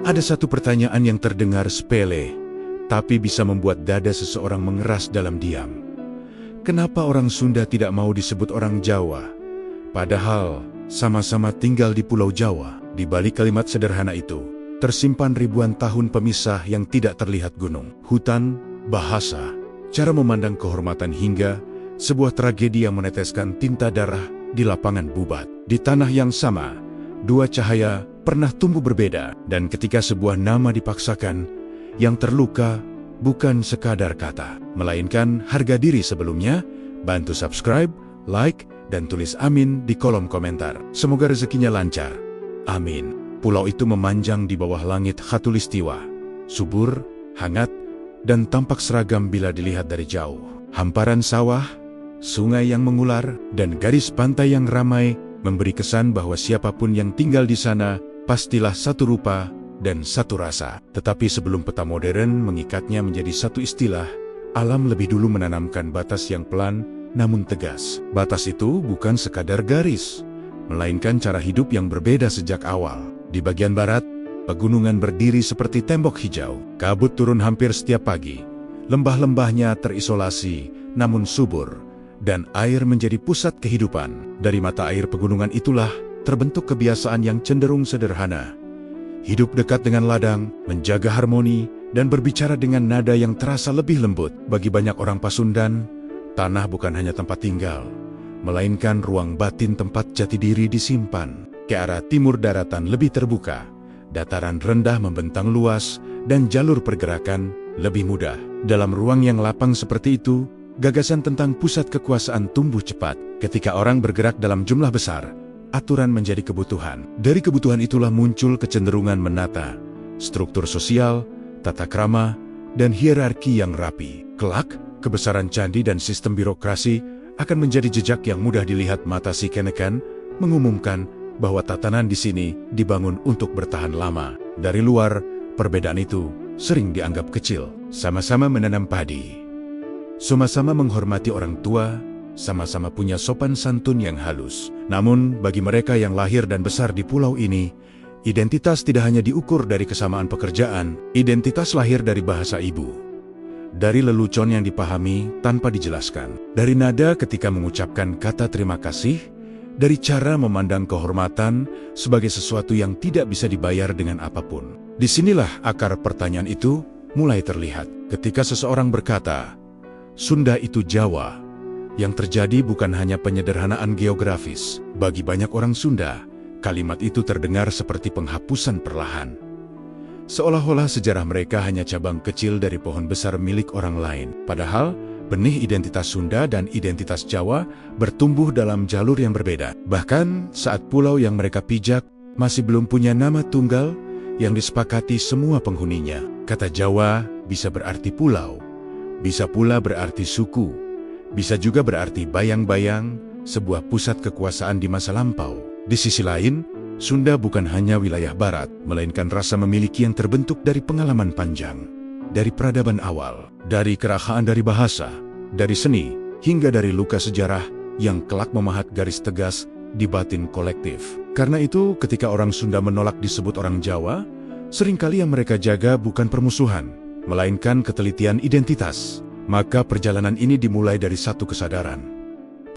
Ada satu pertanyaan yang terdengar sepele, tapi bisa membuat dada seseorang mengeras dalam diam. Kenapa orang Sunda tidak mau disebut orang Jawa? Padahal sama-sama tinggal di Pulau Jawa. Di balik kalimat sederhana itu, tersimpan ribuan tahun pemisah yang tidak terlihat gunung, hutan, bahasa, cara memandang kehormatan hingga sebuah tragedi yang meneteskan tinta darah di lapangan Bubat. Di tanah yang sama, dua cahaya pernah tumbuh berbeda, dan ketika sebuah nama dipaksakan, yang terluka bukan sekadar kata, melainkan harga diri sebelumnya. Bantu subscribe, like, dan tulis amin di kolom komentar. Semoga rezekinya lancar. Amin. Pulau itu memanjang di bawah langit khatulistiwa, subur, hangat, dan tampak seragam bila dilihat dari jauh. Hamparan sawah, sungai yang mengular, dan garis pantai yang ramai memberi kesan bahwa siapapun yang tinggal di sana pastilah satu rupa dan satu rasa. Tetapi sebelum peta modern mengikatnya menjadi satu istilah, alam lebih dulu menanamkan batas yang pelan namun tegas. Batas itu bukan sekadar garis, melainkan cara hidup yang berbeda sejak awal. Di bagian barat, pegunungan berdiri seperti tembok hijau. Kabut turun hampir setiap pagi. Lembah-lembahnya terisolasi namun subur, dan air menjadi pusat kehidupan. Dari mata air pegunungan itulah terbentuk kebiasaan yang cenderung sederhana. Hidup dekat dengan ladang, menjaga harmoni, dan berbicara dengan nada yang terasa lebih lembut. Bagi banyak orang Pasundan, tanah bukan hanya tempat tinggal, melainkan ruang batin tempat jati diri disimpan. Ke arah timur daratan lebih terbuka, dataran rendah membentang luas, dan jalur pergerakan lebih mudah. Dalam ruang yang lapang seperti itu, gagasan tentang pusat kekuasaan tumbuh cepat. Ketika orang bergerak dalam jumlah besar, aturan menjadi kebutuhan. Dari kebutuhan itulah muncul kecenderungan menata struktur sosial, tata krama, dan hierarki yang rapi. Kelak, kebesaran candi dan sistem birokrasi akan menjadi jejak yang mudah dilihat mata si Kenekan, mengumumkan bahwa tatanan di sini dibangun untuk bertahan lama. Dari luar, perbedaan itu sering dianggap kecil. Sama-sama menanam padi, sama-sama menghormati orang tua, sama-sama punya sopan santun yang halus. Namun, bagi mereka yang lahir dan besar di pulau ini, identitas tidak hanya diukur dari kesamaan pekerjaan. Identitas lahir dari bahasa ibu, dari lelucon yang dipahami tanpa dijelaskan, dari nada ketika mengucapkan kata terima kasih, dari cara memandang kehormatan sebagai sesuatu yang tidak bisa dibayar dengan apapun. Disinilah akar pertanyaan itu mulai terlihat. Ketika seseorang berkata, Sunda itu Jawa, yang terjadi bukan hanya penyederhanaan geografis. Bagi banyak orang Sunda, kalimat itu terdengar seperti penghapusan perlahan. Seolah-olah sejarah mereka hanya cabang kecil dari pohon besar milik orang lain. Padahal, benih identitas Sunda dan identitas Jawa bertumbuh dalam jalur yang berbeda. Bahkan saat pulau yang mereka pijak masih belum punya nama tunggal yang disepakati semua penghuninya. Kata Jawa bisa berarti pulau, bisa pula berarti suku, bisa juga berarti bayang-bayang, sebuah pusat kekuasaan di masa lampau. Di sisi lain, Sunda bukan hanya wilayah barat, melainkan rasa memiliki yang terbentuk dari pengalaman panjang, dari peradaban awal, dari kerahkaan dari bahasa, dari seni, hingga dari luka sejarah yang kelak memahat garis tegas di batin kolektif. Karena itu, ketika orang Sunda menolak disebut orang Jawa, seringkali yang mereka jaga bukan permusuhan, melainkan ketelitian identitas. Maka perjalanan ini dimulai dari satu kesadaran.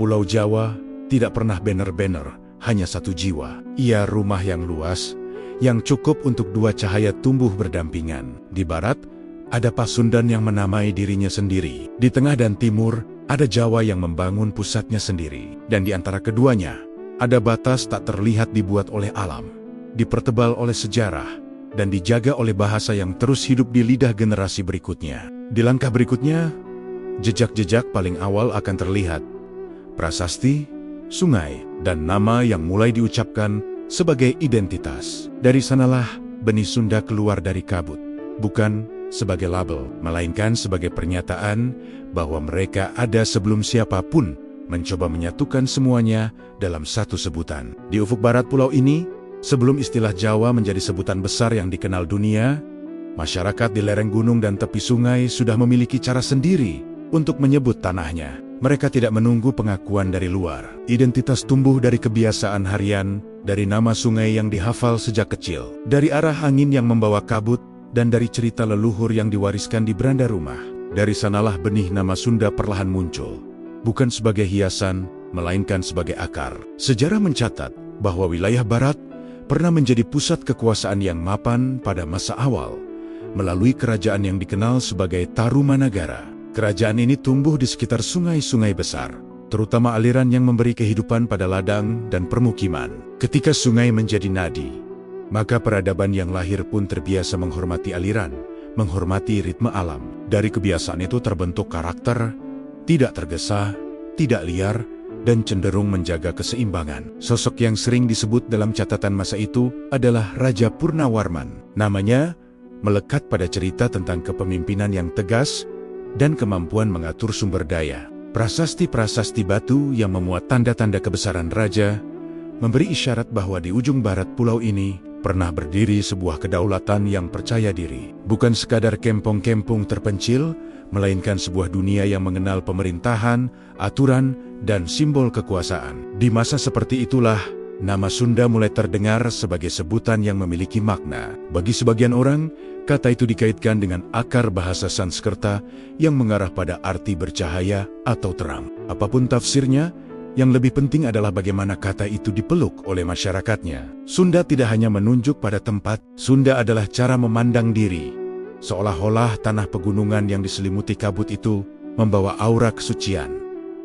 Pulau Jawa tidak pernah banner-banner, hanya satu jiwa. Ia rumah yang luas, yang cukup untuk dua cahaya tumbuh berdampingan. Di barat, ada Pasundan yang menamai dirinya sendiri. Di tengah dan timur, ada Jawa yang membangun pusatnya sendiri. Dan di antara keduanya, ada batas tak terlihat dibuat oleh alam, dipertebal oleh sejarah, dan dijaga oleh bahasa yang terus hidup di lidah generasi berikutnya. Di langkah berikutnya, jejak-jejak paling awal akan terlihat. Prasasti, sungai, dan nama yang mulai diucapkan sebagai identitas. Dari sanalah benih Sunda keluar dari kabut. Bukan sebagai label, melainkan sebagai pernyataan bahwa mereka ada sebelum siapapun mencoba menyatukan semuanya dalam satu sebutan. Di ufuk barat pulau ini, sebelum istilah Jawa menjadi sebutan besar yang dikenal dunia, masyarakat di lereng gunung dan tepi sungai sudah memiliki cara sendiri untuk menyebut tanahnya. Mereka tidak menunggu pengakuan dari luar. Identitas tumbuh dari kebiasaan harian, dari nama sungai yang dihafal sejak kecil, dari arah angin yang membawa kabut, dan dari cerita leluhur yang diwariskan di beranda rumah. Dari sanalah benih nama Sunda perlahan muncul, bukan sebagai hiasan, melainkan sebagai akar. Sejarah mencatat bahwa wilayah barat pernah menjadi pusat kekuasaan yang mapan pada masa awal, melalui kerajaan yang dikenal sebagai Tarumanagara. Kerajaan ini tumbuh di sekitar sungai-sungai besar, terutama aliran yang memberi kehidupan pada ladang dan permukiman. Ketika sungai menjadi nadi, maka peradaban yang lahir pun terbiasa menghormati aliran, menghormati ritme alam. Dari kebiasaan itu terbentuk karakter, tidak tergesa, tidak liar, dan cenderung menjaga keseimbangan. Sosok yang sering disebut dalam catatan masa itu adalah Raja Purnawarman. Namanya melekat pada cerita tentang kepemimpinan yang tegas dan kemampuan mengatur sumber daya. Prasasti-prasasti batu yang memuat tanda-tanda kebesaran raja memberi isyarat bahwa di ujung barat pulau ini pernah berdiri sebuah kedaulatan yang percaya diri. Bukan sekadar kempong-kempung terpencil, melainkan sebuah dunia yang mengenal pemerintahan, aturan, dan simbol kekuasaan. Di masa seperti itulah, nama Sunda mulai terdengar sebagai sebutan yang memiliki makna. Bagi sebagian orang, kata itu dikaitkan dengan akar bahasa Sanskerta yang mengarah pada arti bercahaya atau terang. Apapun tafsirnya, yang lebih penting adalah bagaimana kata itu dipeluk oleh masyarakatnya. Sunda tidak hanya menunjuk pada tempat, Sunda adalah cara memandang diri. Seolah-olah tanah pegunungan yang diselimuti kabut itu membawa aura kesucian,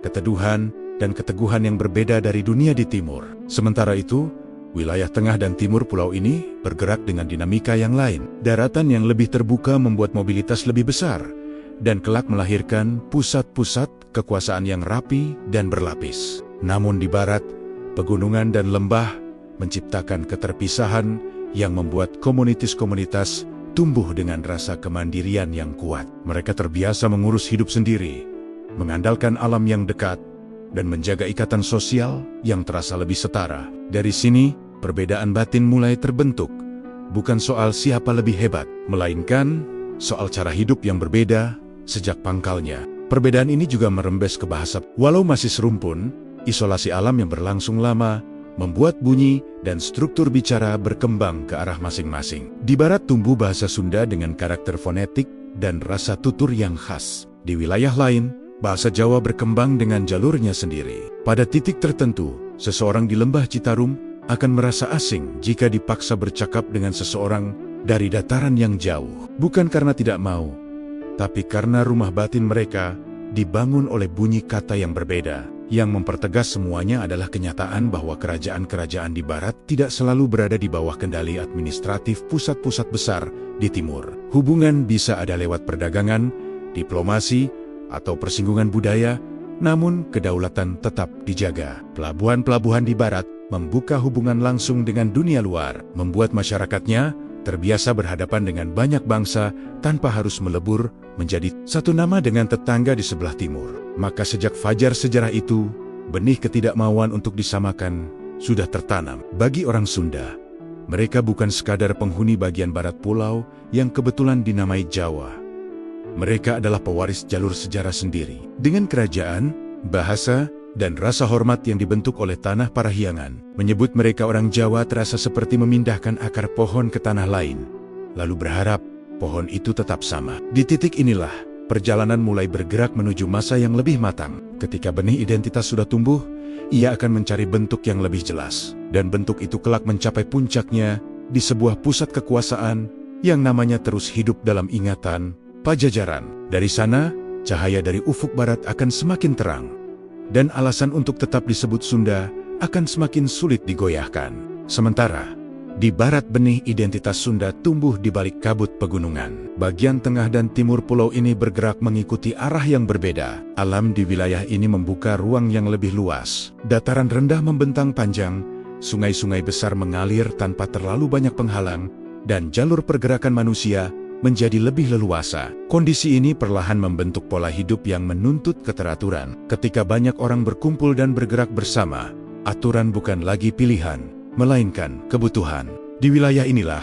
keteduhan, dan keteguhan yang berbeda dari dunia di timur. Sementara itu, wilayah tengah dan timur pulau ini bergerak dengan dinamika yang lain. Daratan yang lebih terbuka membuat mobilitas lebih besar, dan kelak melahirkan pusat-pusat kekuasaan yang rapi dan berlapis. Namun di barat, pegunungan dan lembah menciptakan keterpisahan yang membuat komunitas-komunitas tumbuh dengan rasa kemandirian yang kuat. Mereka terbiasa mengurus hidup sendiri, mengandalkan alam yang dekat, dan menjaga ikatan sosial yang terasa lebih setara. Dari sini, perbedaan batin mulai terbentuk, bukan soal siapa lebih hebat, melainkan soal cara hidup yang berbeda sejak pangkalnya. Perbedaan ini juga merembes ke bahasa. Walau masih serumpun, isolasi alam yang berlangsung lama membuat bunyi dan struktur bicara berkembang ke arah masing-masing. Di barat tumbuh bahasa Sunda dengan karakter fonetik dan rasa tutur yang khas. Di wilayah lain, bahasa Jawa berkembang dengan jalurnya sendiri. Pada titik tertentu, seseorang di lembah Citarum akan merasa asing jika dipaksa bercakap dengan seseorang dari dataran yang jauh. Bukan karena tidak mau, tapi karena rumah batin mereka dibangun oleh bunyi kata yang berbeda. Yang mempertegas semuanya adalah kenyataan bahwa kerajaan-kerajaan di barat tidak selalu berada di bawah kendali administratif pusat-pusat besar di timur. Hubungan bisa ada lewat perdagangan, diplomasi, atau persinggungan budaya, namun kedaulatan tetap dijaga. Pelabuhan-pelabuhan di barat membuka hubungan langsung dengan dunia luar, membuat masyarakatnya terbiasa berhadapan dengan banyak bangsa tanpa harus melebur menjadi satu nama dengan tetangga di sebelah timur. Maka sejak fajar sejarah itu, benih ketidakmauan untuk disamakan sudah tertanam. Bagi orang Sunda, mereka bukan sekadar penghuni bagian barat pulau yang kebetulan dinamai Jawa. Mereka adalah pewaris jalur sejarah sendiri, dengan kerajaan, bahasa, dan rasa hormat yang dibentuk oleh tanah Parahyangan. Menyebut mereka orang Jawa terasa seperti memindahkan akar pohon ke tanah lain, lalu berharap pohon itu tetap sama. Di titik inilah, perjalanan mulai bergerak menuju masa yang lebih matang. Ketika benih identitas sudah tumbuh, ia akan mencari bentuk yang lebih jelas. Dan bentuk itu kelak mencapai puncaknya di sebuah pusat kekuasaan yang namanya terus hidup dalam ingatan, Pajajaran. Dari sana, cahaya dari ufuk barat akan semakin terang, dan alasan untuk tetap disebut Sunda akan semakin sulit digoyahkan. Sementara, di barat benih identitas Sunda tumbuh di balik kabut pegunungan. Bagian tengah dan timur pulau ini bergerak mengikuti arah yang berbeda. Alam di wilayah ini membuka ruang yang lebih luas. Dataran rendah membentang panjang, sungai-sungai besar mengalir tanpa terlalu banyak penghalang, dan jalur pergerakan manusia menjadi lebih leluasa. Kondisi ini perlahan membentuk pola hidup yang menuntut keteraturan. Ketika banyak orang berkumpul dan bergerak bersama, aturan bukan lagi pilihan, melainkan kebutuhan. Di wilayah inilah,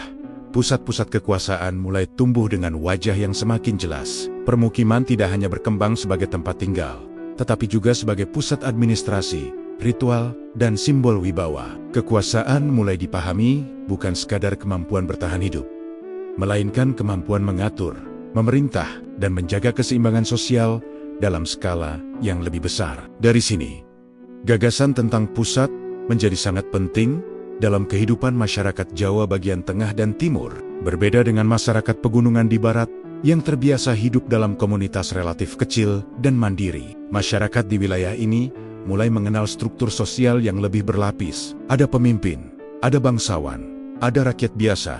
pusat-pusat kekuasaan mulai tumbuh dengan wajah yang semakin jelas. Permukiman tidak hanya berkembang sebagai tempat tinggal, tetapi juga sebagai pusat administrasi, ritual, dan simbol wibawa. Kekuasaan mulai dipahami bukan sekadar kemampuan bertahan hidup, melainkan kemampuan mengatur, memerintah, dan menjaga keseimbangan sosial dalam skala yang lebih besar. Dari sini, gagasan tentang pusat menjadi sangat penting dalam kehidupan masyarakat Jawa bagian tengah dan timur. Berbeda dengan masyarakat pegunungan di barat yang terbiasa hidup dalam komunitas relatif kecil dan mandiri. Masyarakat di wilayah ini mulai mengenal struktur sosial yang lebih berlapis. Ada pemimpin, ada bangsawan, ada rakyat biasa,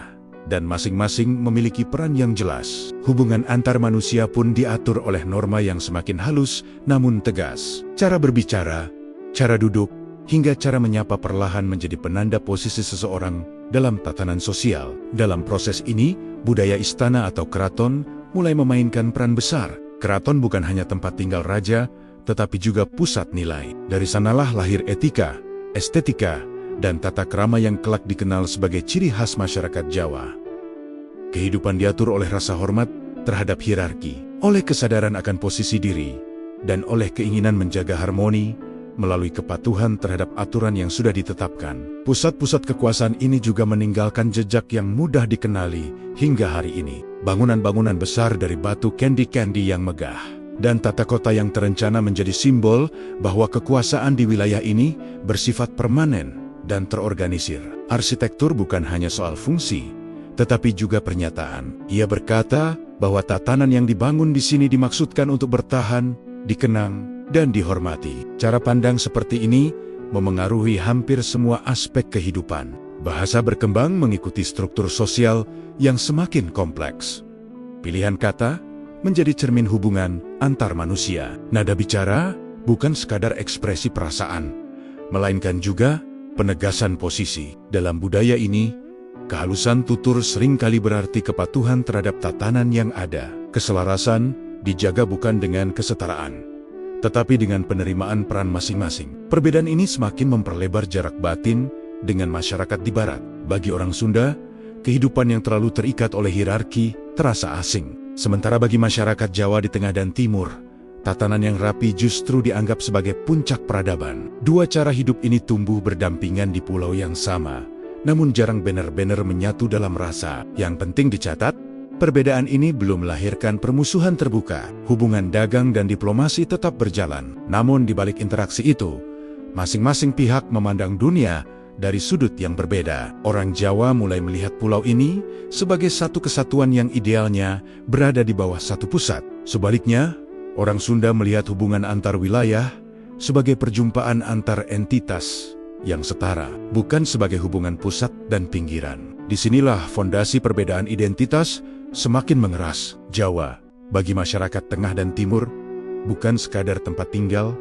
dan masing-masing memiliki peran yang jelas. Hubungan antar manusia pun diatur oleh norma yang semakin halus namun tegas. Cara berbicara, cara duduk, hingga cara menyapa perlahan menjadi penanda posisi seseorang dalam tatanan sosial. Dalam proses ini, budaya istana atau keraton mulai memainkan peran besar. Keraton bukan hanya tempat tinggal raja, tetapi juga pusat nilai. Dari sanalah lahir etika, estetika, dan tata krama yang kelak dikenal sebagai ciri khas masyarakat Jawa. Kehidupan diatur oleh rasa hormat terhadap hierarki, oleh kesadaran akan posisi diri, dan oleh keinginan menjaga harmoni melalui kepatuhan terhadap aturan yang sudah ditetapkan. Pusat-pusat kekuasaan ini juga meninggalkan jejak yang mudah dikenali hingga hari ini. Bangunan-bangunan besar dari batu candi-candi yang megah, dan tata kota yang terencana menjadi simbol bahwa kekuasaan di wilayah ini bersifat permanen dan terorganisir. Arsitektur bukan hanya soal fungsi, tetapi juga pernyataan. Ia berkata bahwa tatanan yang dibangun di sini dimaksudkan untuk bertahan, dikenang, dan dihormati. Cara pandang seperti ini memengaruhi hampir semua aspek kehidupan. Bahasa berkembang mengikuti struktur sosial yang semakin kompleks. Pilihan kata menjadi cermin hubungan antar manusia. Nada bicara bukan sekadar ekspresi perasaan, melainkan juga penegasan posisi. Dalam budaya ini, kehalusan tutur seringkali berarti kepatuhan terhadap tatanan yang ada. Keselarasan dijaga bukan dengan kesetaraan, tetapi dengan penerimaan peran masing-masing. Perbedaan ini semakin memperlebar jarak batin dengan masyarakat di barat. Bagi orang Sunda, kehidupan yang terlalu terikat oleh hierarki terasa asing. Sementara bagi masyarakat Jawa di tengah dan timur, tatanan yang rapi justru dianggap sebagai puncak peradaban. Dua cara hidup ini tumbuh berdampingan di pulau yang sama, namun jarang benar-benar menyatu dalam rasa. Yang penting dicatat, perbedaan ini belum melahirkan permusuhan terbuka. Hubungan dagang dan diplomasi tetap berjalan. Namun di balik interaksi itu, masing-masing pihak memandang dunia dari sudut yang berbeda. Orang Jawa mulai melihat pulau ini sebagai satu kesatuan yang idealnya berada di bawah satu pusat. Sebaliknya, orang Sunda melihat hubungan antar wilayah sebagai perjumpaan antar entitas yang setara, bukan sebagai hubungan pusat dan pinggiran. Disinilah fondasi perbedaan identitas semakin mengeras. Jawa, bagi masyarakat tengah dan timur, bukan sekadar tempat tinggal,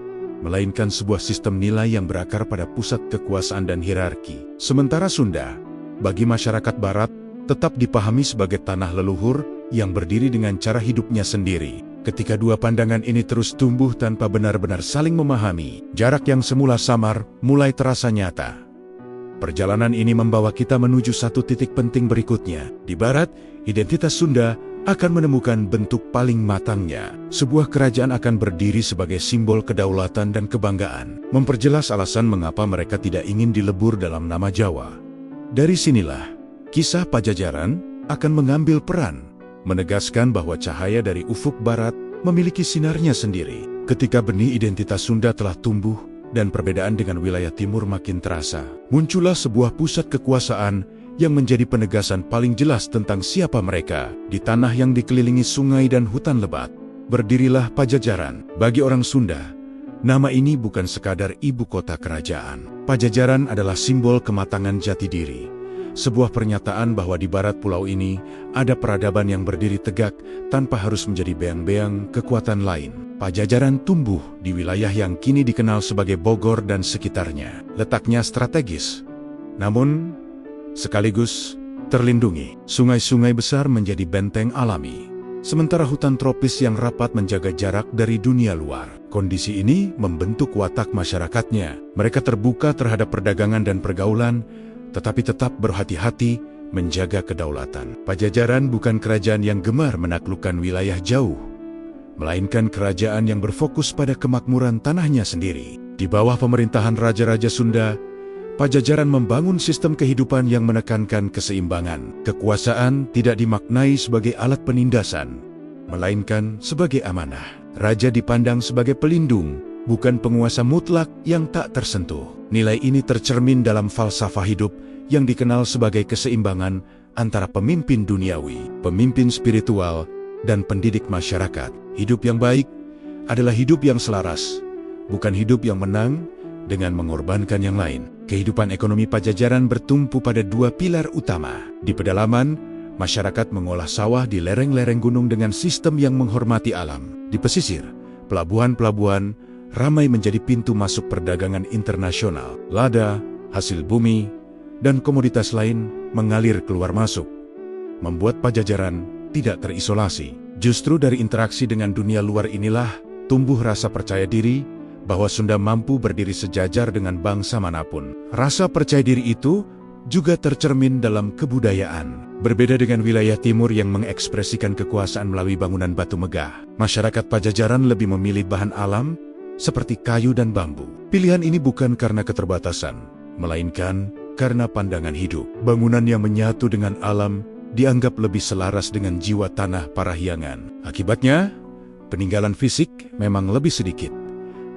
melainkan sebuah sistem nilai yang berakar pada pusat kekuasaan dan hierarki. Sementara Sunda, bagi masyarakat barat, tetap dipahami sebagai tanah leluhur yang berdiri dengan cara hidupnya sendiri. Ketika dua pandangan ini terus tumbuh tanpa benar-benar saling memahami, jarak yang semula samar mulai terasa nyata. Perjalanan ini membawa kita menuju satu titik penting berikutnya. Di barat, identitas Sunda akan menemukan bentuk paling matangnya. Sebuah kerajaan akan berdiri sebagai simbol kedaulatan dan kebanggaan, memperjelas alasan mengapa mereka tidak ingin dilebur dalam nama Jawa. Dari sinilah, kisah Pajajaran akan mengambil peran, menegaskan bahwa cahaya dari ufuk barat memiliki sinarnya sendiri. Ketika benih identitas Sunda telah tumbuh dan perbedaan dengan wilayah timur makin terasa, muncullah sebuah pusat kekuasaan yang menjadi penegasan paling jelas tentang siapa mereka. Di tanah yang dikelilingi sungai dan hutan lebat, berdirilah Pajajaran. Bagi orang Sunda, nama ini bukan sekadar ibu kota kerajaan. Pajajaran adalah simbol kematangan jati diri. Sebuah pernyataan bahwa di barat pulau ini ada peradaban yang berdiri tegak tanpa harus menjadi beang-beang kekuatan lain. Pajajaran tumbuh di wilayah yang kini dikenal sebagai Bogor dan sekitarnya. Letaknya strategis, namun sekaligus terlindungi. Sungai-sungai besar menjadi benteng alami, sementara hutan tropis yang rapat menjaga jarak dari dunia luar. Kondisi ini membentuk watak masyarakatnya. Mereka terbuka terhadap perdagangan dan pergaulan, tetapi tetap berhati-hati menjaga kedaulatan. Pajajaran bukan kerajaan yang gemar menaklukkan wilayah jauh, melainkan kerajaan yang berfokus pada kemakmuran tanahnya sendiri. Di bawah pemerintahan Raja-Raja Sunda, Pajajaran membangun sistem kehidupan yang menekankan keseimbangan. Kekuasaan tidak dimaknai sebagai alat penindasan, melainkan sebagai amanah. Raja dipandang sebagai pelindung, bukan penguasa mutlak yang tak tersentuh. Nilai ini tercermin dalam falsafah hidup yang dikenal sebagai keseimbangan antara pemimpin duniawi, pemimpin spiritual, dan pendidik masyarakat. Hidup yang baik adalah hidup yang selaras, bukan hidup yang menang dengan mengorbankan yang lain. Kehidupan ekonomi Pajajaran bertumpu pada dua pilar utama. Di pedalaman, masyarakat mengolah sawah di lereng-lereng gunung dengan sistem yang menghormati alam. Di pesisir, pelabuhan-pelabuhan ramai menjadi pintu masuk perdagangan internasional. Lada, hasil bumi, dan komoditas lain mengalir keluar masuk, membuat Pajajaran tidak terisolasi. Justru dari interaksi dengan dunia luar inilah tumbuh rasa percaya diri bahwa Sunda mampu berdiri sejajar dengan bangsa manapun. Rasa percaya diri itu juga tercermin dalam kebudayaan. Berbeda dengan wilayah timur yang mengekspresikan kekuasaan melalui bangunan batu megah, masyarakat Pajajaran lebih memilih bahan alam seperti kayu dan bambu. Pilihan ini bukan karena keterbatasan, melainkan karena pandangan hidup. Bangunan yang menyatu dengan alam dianggap lebih selaras dengan jiwa tanah Parahyangan. Akibatnya, peninggalan fisik memang lebih sedikit,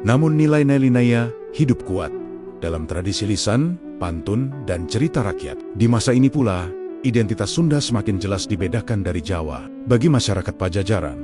namun nilai-nilainya hidup kuat dalam tradisi lisan, pantun, dan cerita rakyat. Di masa ini pula, identitas Sunda semakin jelas dibedakan dari Jawa. Bagi masyarakat Pajajaran,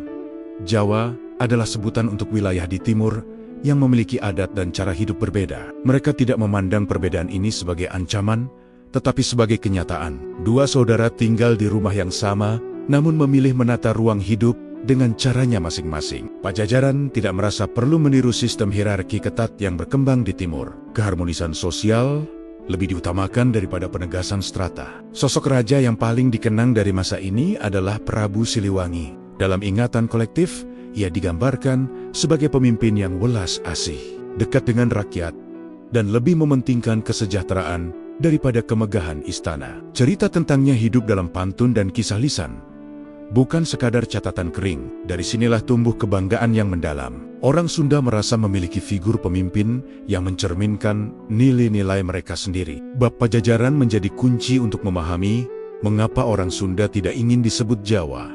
Jawa adalah sebutan untuk wilayah di timur yang memiliki adat dan cara hidup berbeda. Mereka tidak memandang perbedaan ini sebagai ancaman, tetapi sebagai kenyataan. Dua saudara tinggal di rumah yang sama, namun memilih menata ruang hidup dengan caranya masing-masing. Pajajaran tidak merasa perlu meniru sistem hierarki ketat yang berkembang di timur. Keharmonisan sosial lebih diutamakan daripada penegasan strata. Sosok raja yang paling dikenang dari masa ini adalah Prabu Siliwangi. Dalam ingatan kolektif, ia digambarkan sebagai pemimpin yang welas asih, dekat dengan rakyat, dan lebih mementingkan kesejahteraan daripada kemegahan istana. Cerita tentangnya hidup dalam pantun dan kisah lisan, bukan sekadar catatan kering. Dari sinilah tumbuh kebanggaan yang mendalam. Orang Sunda merasa memiliki figur pemimpin yang mencerminkan nilai-nilai mereka sendiri. Bab Pajajaran menjadi kunci untuk memahami mengapa orang Sunda tidak ingin disebut Jawa.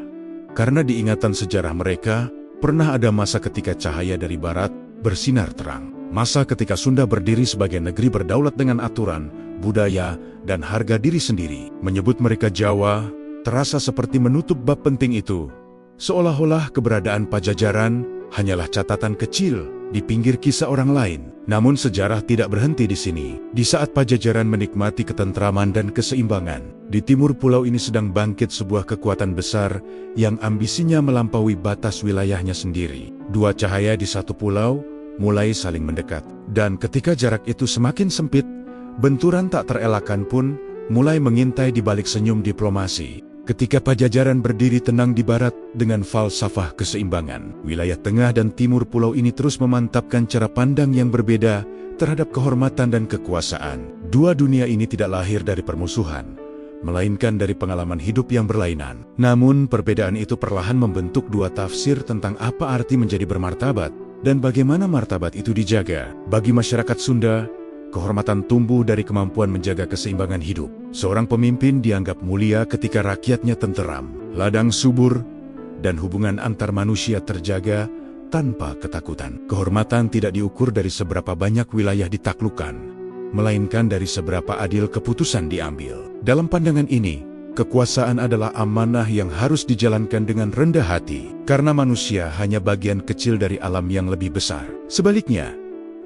Karena di ingatan sejarah mereka, pernah ada masa ketika cahaya dari barat bersinar terang. Masa ketika Sunda berdiri sebagai negeri berdaulat dengan aturan, budaya, dan harga diri sendiri. Menyebut mereka Jawa terasa seperti menutup bab penting itu, seolah-olah keberadaan Pajajaran hanyalah catatan kecil di pinggir kisah orang lain. Namun sejarah tidak berhenti di sini. Di saat Pajajaran menikmati ketentraman dan keseimbangan, di timur pulau ini sedang bangkit sebuah kekuatan besar yang ambisinya melampaui batas wilayahnya sendiri. Dua cahaya di satu pulau mulai saling mendekat, dan ketika jarak itu semakin sempit, benturan tak terelakkan pun mulai mengintai di balik senyum diplomasi. Ketika Pajajaran berdiri tenang di barat dengan falsafah keseimbangan, wilayah tengah dan timur pulau ini terus memantapkan cara pandang yang berbeda terhadap kehormatan dan kekuasaan. Dua dunia ini tidak lahir dari permusuhan, melainkan dari pengalaman hidup yang berlainan. Namun perbedaan itu perlahan membentuk dua tafsir tentang apa arti menjadi bermartabat dan bagaimana martabat itu dijaga. Bagi masyarakat Sunda, kehormatan tumbuh dari kemampuan menjaga keseimbangan hidup. Seorang pemimpin dianggap mulia ketika rakyatnya tenteram, ladang subur, dan hubungan antar manusia terjaga tanpa ketakutan. Kehormatan tidak diukur dari seberapa banyak wilayah ditaklukkan, melainkan dari seberapa adil keputusan diambil. Dalam pandangan ini, kekuasaan adalah amanah yang harus dijalankan dengan rendah hati, karena manusia hanya bagian kecil dari alam yang lebih besar. Sebaliknya,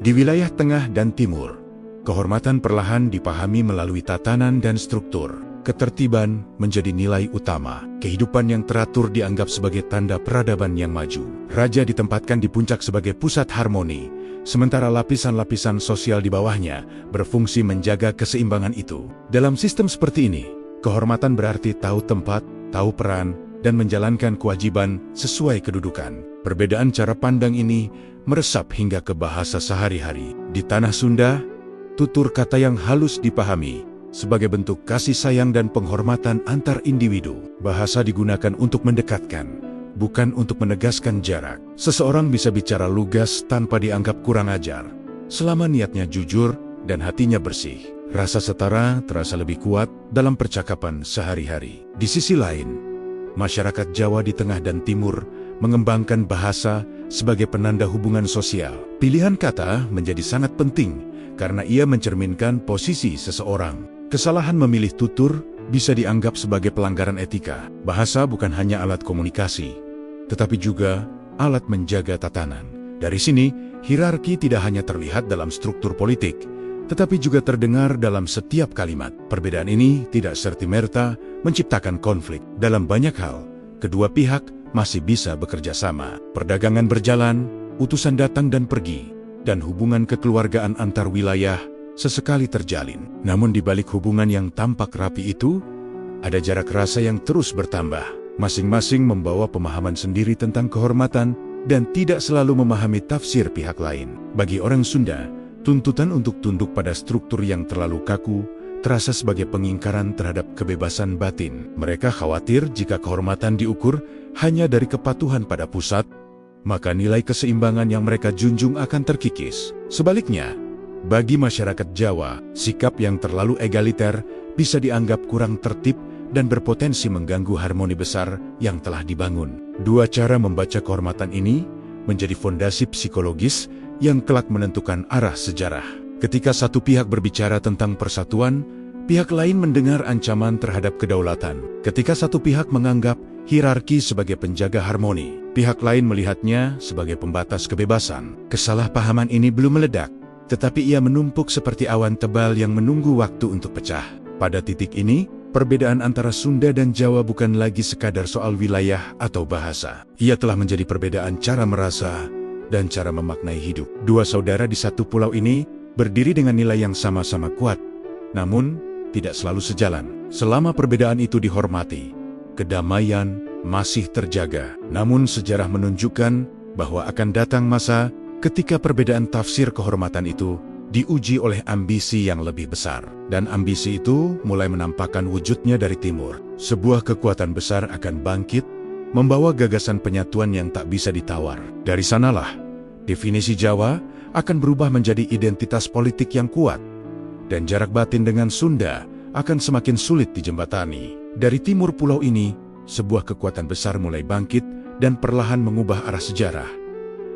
di wilayah tengah dan timur, kehormatan perlahan dipahami melalui tatanan dan struktur. Ketertiban menjadi nilai utama. Kehidupan yang teratur dianggap sebagai tanda peradaban yang maju. Raja ditempatkan di puncak sebagai pusat harmoni, sementara lapisan-lapisan sosial di bawahnya berfungsi menjaga keseimbangan itu. Dalam sistem seperti ini, kehormatan berarti tahu tempat, tahu peran, dan menjalankan kewajiban sesuai kedudukan. Perbedaan cara pandang ini meresap hingga ke bahasa sehari-hari. Di tanah Sunda, tutur kata yang halus dipahami sebagai bentuk kasih sayang dan penghormatan antar individu. Bahasa digunakan untuk mendekatkan, bukan untuk menegaskan jarak. Seseorang bisa bicara lugas tanpa dianggap kurang ajar, selama niatnya jujur dan hatinya bersih. Rasa setara terasa lebih kuat dalam percakapan sehari-hari. Di sisi lain, masyarakat Jawa di tengah dan timur mengembangkan bahasa sebagai penanda hubungan sosial. Pilihan kata menjadi sangat penting karena ia mencerminkan posisi seseorang. Kesalahan memilih tutur bisa dianggap sebagai pelanggaran etika. Bahasa bukan hanya alat komunikasi, tetapi juga alat menjaga tatanan. Dari sini, hierarki tidak hanya terlihat dalam struktur politik, tetapi juga terdengar dalam setiap kalimat. Perbedaan ini tidak serta-merta menciptakan konflik. Dalam banyak hal, kedua pihak masih bisa bekerja sama. Perdagangan berjalan, utusan datang dan pergi, dan hubungan kekeluargaan antar wilayah sesekali terjalin. Namun di balik hubungan yang tampak rapi itu, ada jarak rasa yang terus bertambah. Masing-masing membawa pemahaman sendiri tentang kehormatan dan tidak selalu memahami tafsir pihak lain. Bagi orang Sunda, tuntutan untuk tunduk pada struktur yang terlalu kaku terasa sebagai pengingkaran terhadap kebebasan batin. Mereka khawatir jika kehormatan diukur hanya dari kepatuhan pada pusat, maka nilai keseimbangan yang mereka junjung akan terkikis. Sebaliknya, bagi masyarakat Jawa, sikap yang terlalu egaliter bisa dianggap kurang tertib dan berpotensi mengganggu harmoni besar yang telah dibangun. Dua cara membaca kehormatan ini menjadi fondasi psikologis yang kelak menentukan arah sejarah. Ketika satu pihak berbicara tentang persatuan, pihak lain mendengar ancaman terhadap kedaulatan. Ketika satu pihak menganggap hierarki sebagai penjaga harmoni, pihak lain melihatnya sebagai pembatas kebebasan. Kesalahpahaman ini belum meledak, tetapi ia menumpuk seperti awan tebal yang menunggu waktu untuk pecah. Pada titik ini, perbedaan antara Sunda dan Jawa bukan lagi sekadar soal wilayah atau bahasa. Ia telah menjadi perbedaan cara merasa dan cara memaknai hidup. Dua saudara di satu pulau ini berdiri dengan nilai yang sama-sama kuat, namun tidak selalu sejalan. Selama perbedaan itu dihormati, kedamaian masih terjaga. Namun sejarah menunjukkan bahwa akan datang masa ketika perbedaan tafsir kehormatan itu diuji oleh ambisi yang lebih besar. Dan ambisi itu mulai menampakkan wujudnya dari timur. Sebuah kekuatan besar akan bangkit, membawa gagasan penyatuan yang tak bisa ditawar. Dari sanalah, definisi Jawa akan berubah menjadi identitas politik yang kuat, dan jarak batin dengan Sunda akan semakin sulit dijembatani. Dari timur pulau ini, sebuah kekuatan besar mulai bangkit dan perlahan mengubah arah sejarah.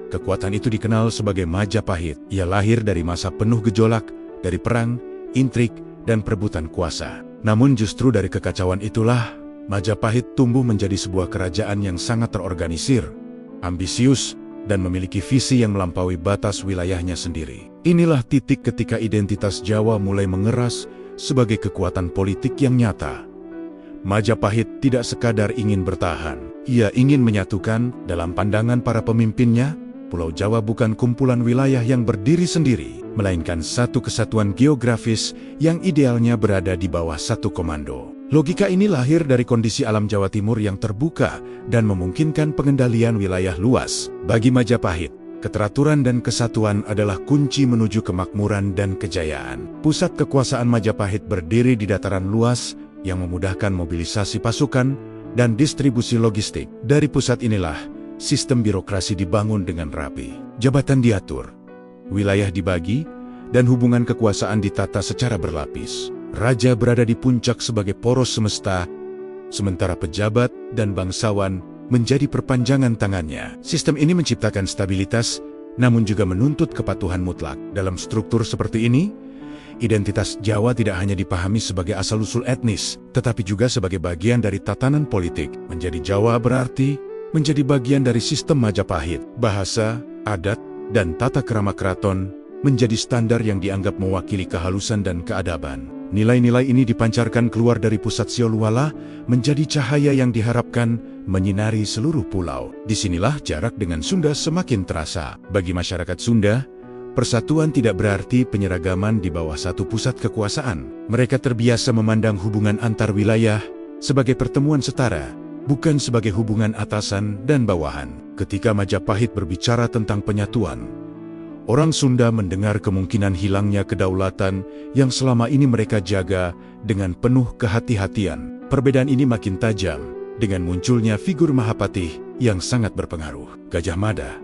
Kekuatan itu dikenal sebagai Majapahit. Ia lahir dari masa penuh gejolak, dari perang, intrik, dan perebutan kuasa. Namun justru dari kekacauan itulah, Majapahit tumbuh menjadi sebuah kerajaan yang sangat terorganisir, ambisius, dan memiliki visi yang melampaui batas wilayahnya sendiri. Inilah titik ketika identitas Jawa mulai mengeras sebagai kekuatan politik yang nyata. Majapahit tidak sekadar ingin bertahan. Ia ingin menyatukan dalam pandangan para pemimpinnya, Pulau Jawa bukan kumpulan wilayah yang berdiri sendiri, melainkan satu kesatuan geografis yang idealnya berada di bawah satu komando. Logika ini lahir dari kondisi alam Jawa Timur yang terbuka dan memungkinkan pengendalian wilayah luas. Bagi Majapahit, keteraturan dan kesatuan adalah kunci menuju kemakmuran dan kejayaan. Pusat kekuasaan Majapahit berdiri di dataran luas yang memudahkan mobilisasi pasukan dan distribusi logistik. Dari pusat inilah, sistem birokrasi dibangun dengan rapi. Jabatan diatur, wilayah dibagi, dan hubungan kekuasaan ditata secara berlapis. Raja berada di puncak sebagai poros semesta, sementara pejabat dan bangsawan menjadi perpanjangan tangannya. Sistem ini menciptakan stabilitas, namun juga menuntut kepatuhan mutlak. Dalam struktur seperti ini, identitas Jawa tidak hanya dipahami sebagai asal-usul etnis, tetapi juga sebagai bagian dari tatanan politik. Menjadi Jawa berarti menjadi bagian dari sistem Majapahit. Bahasa, adat, dan tata krama keraton menjadi standar yang dianggap mewakili kehalusan dan keadaban. Nilai-nilai ini dipancarkan keluar dari pusat Sioluala menjadi cahaya yang diharapkan menyinari seluruh pulau. Disinilah jarak dengan Sunda semakin terasa. Bagi masyarakat Sunda, persatuan tidak berarti penyeragaman di bawah satu pusat kekuasaan. Mereka terbiasa memandang hubungan antar wilayah sebagai pertemuan setara, bukan sebagai hubungan atasan dan bawahan. Ketika Majapahit berbicara tentang penyatuan, orang Sunda mendengar kemungkinan hilangnya kedaulatan yang selama ini mereka jaga dengan penuh kehati-hatian. Perbedaan ini makin tajam dengan munculnya figur Mahapatih yang sangat berpengaruh. Gajah Mada,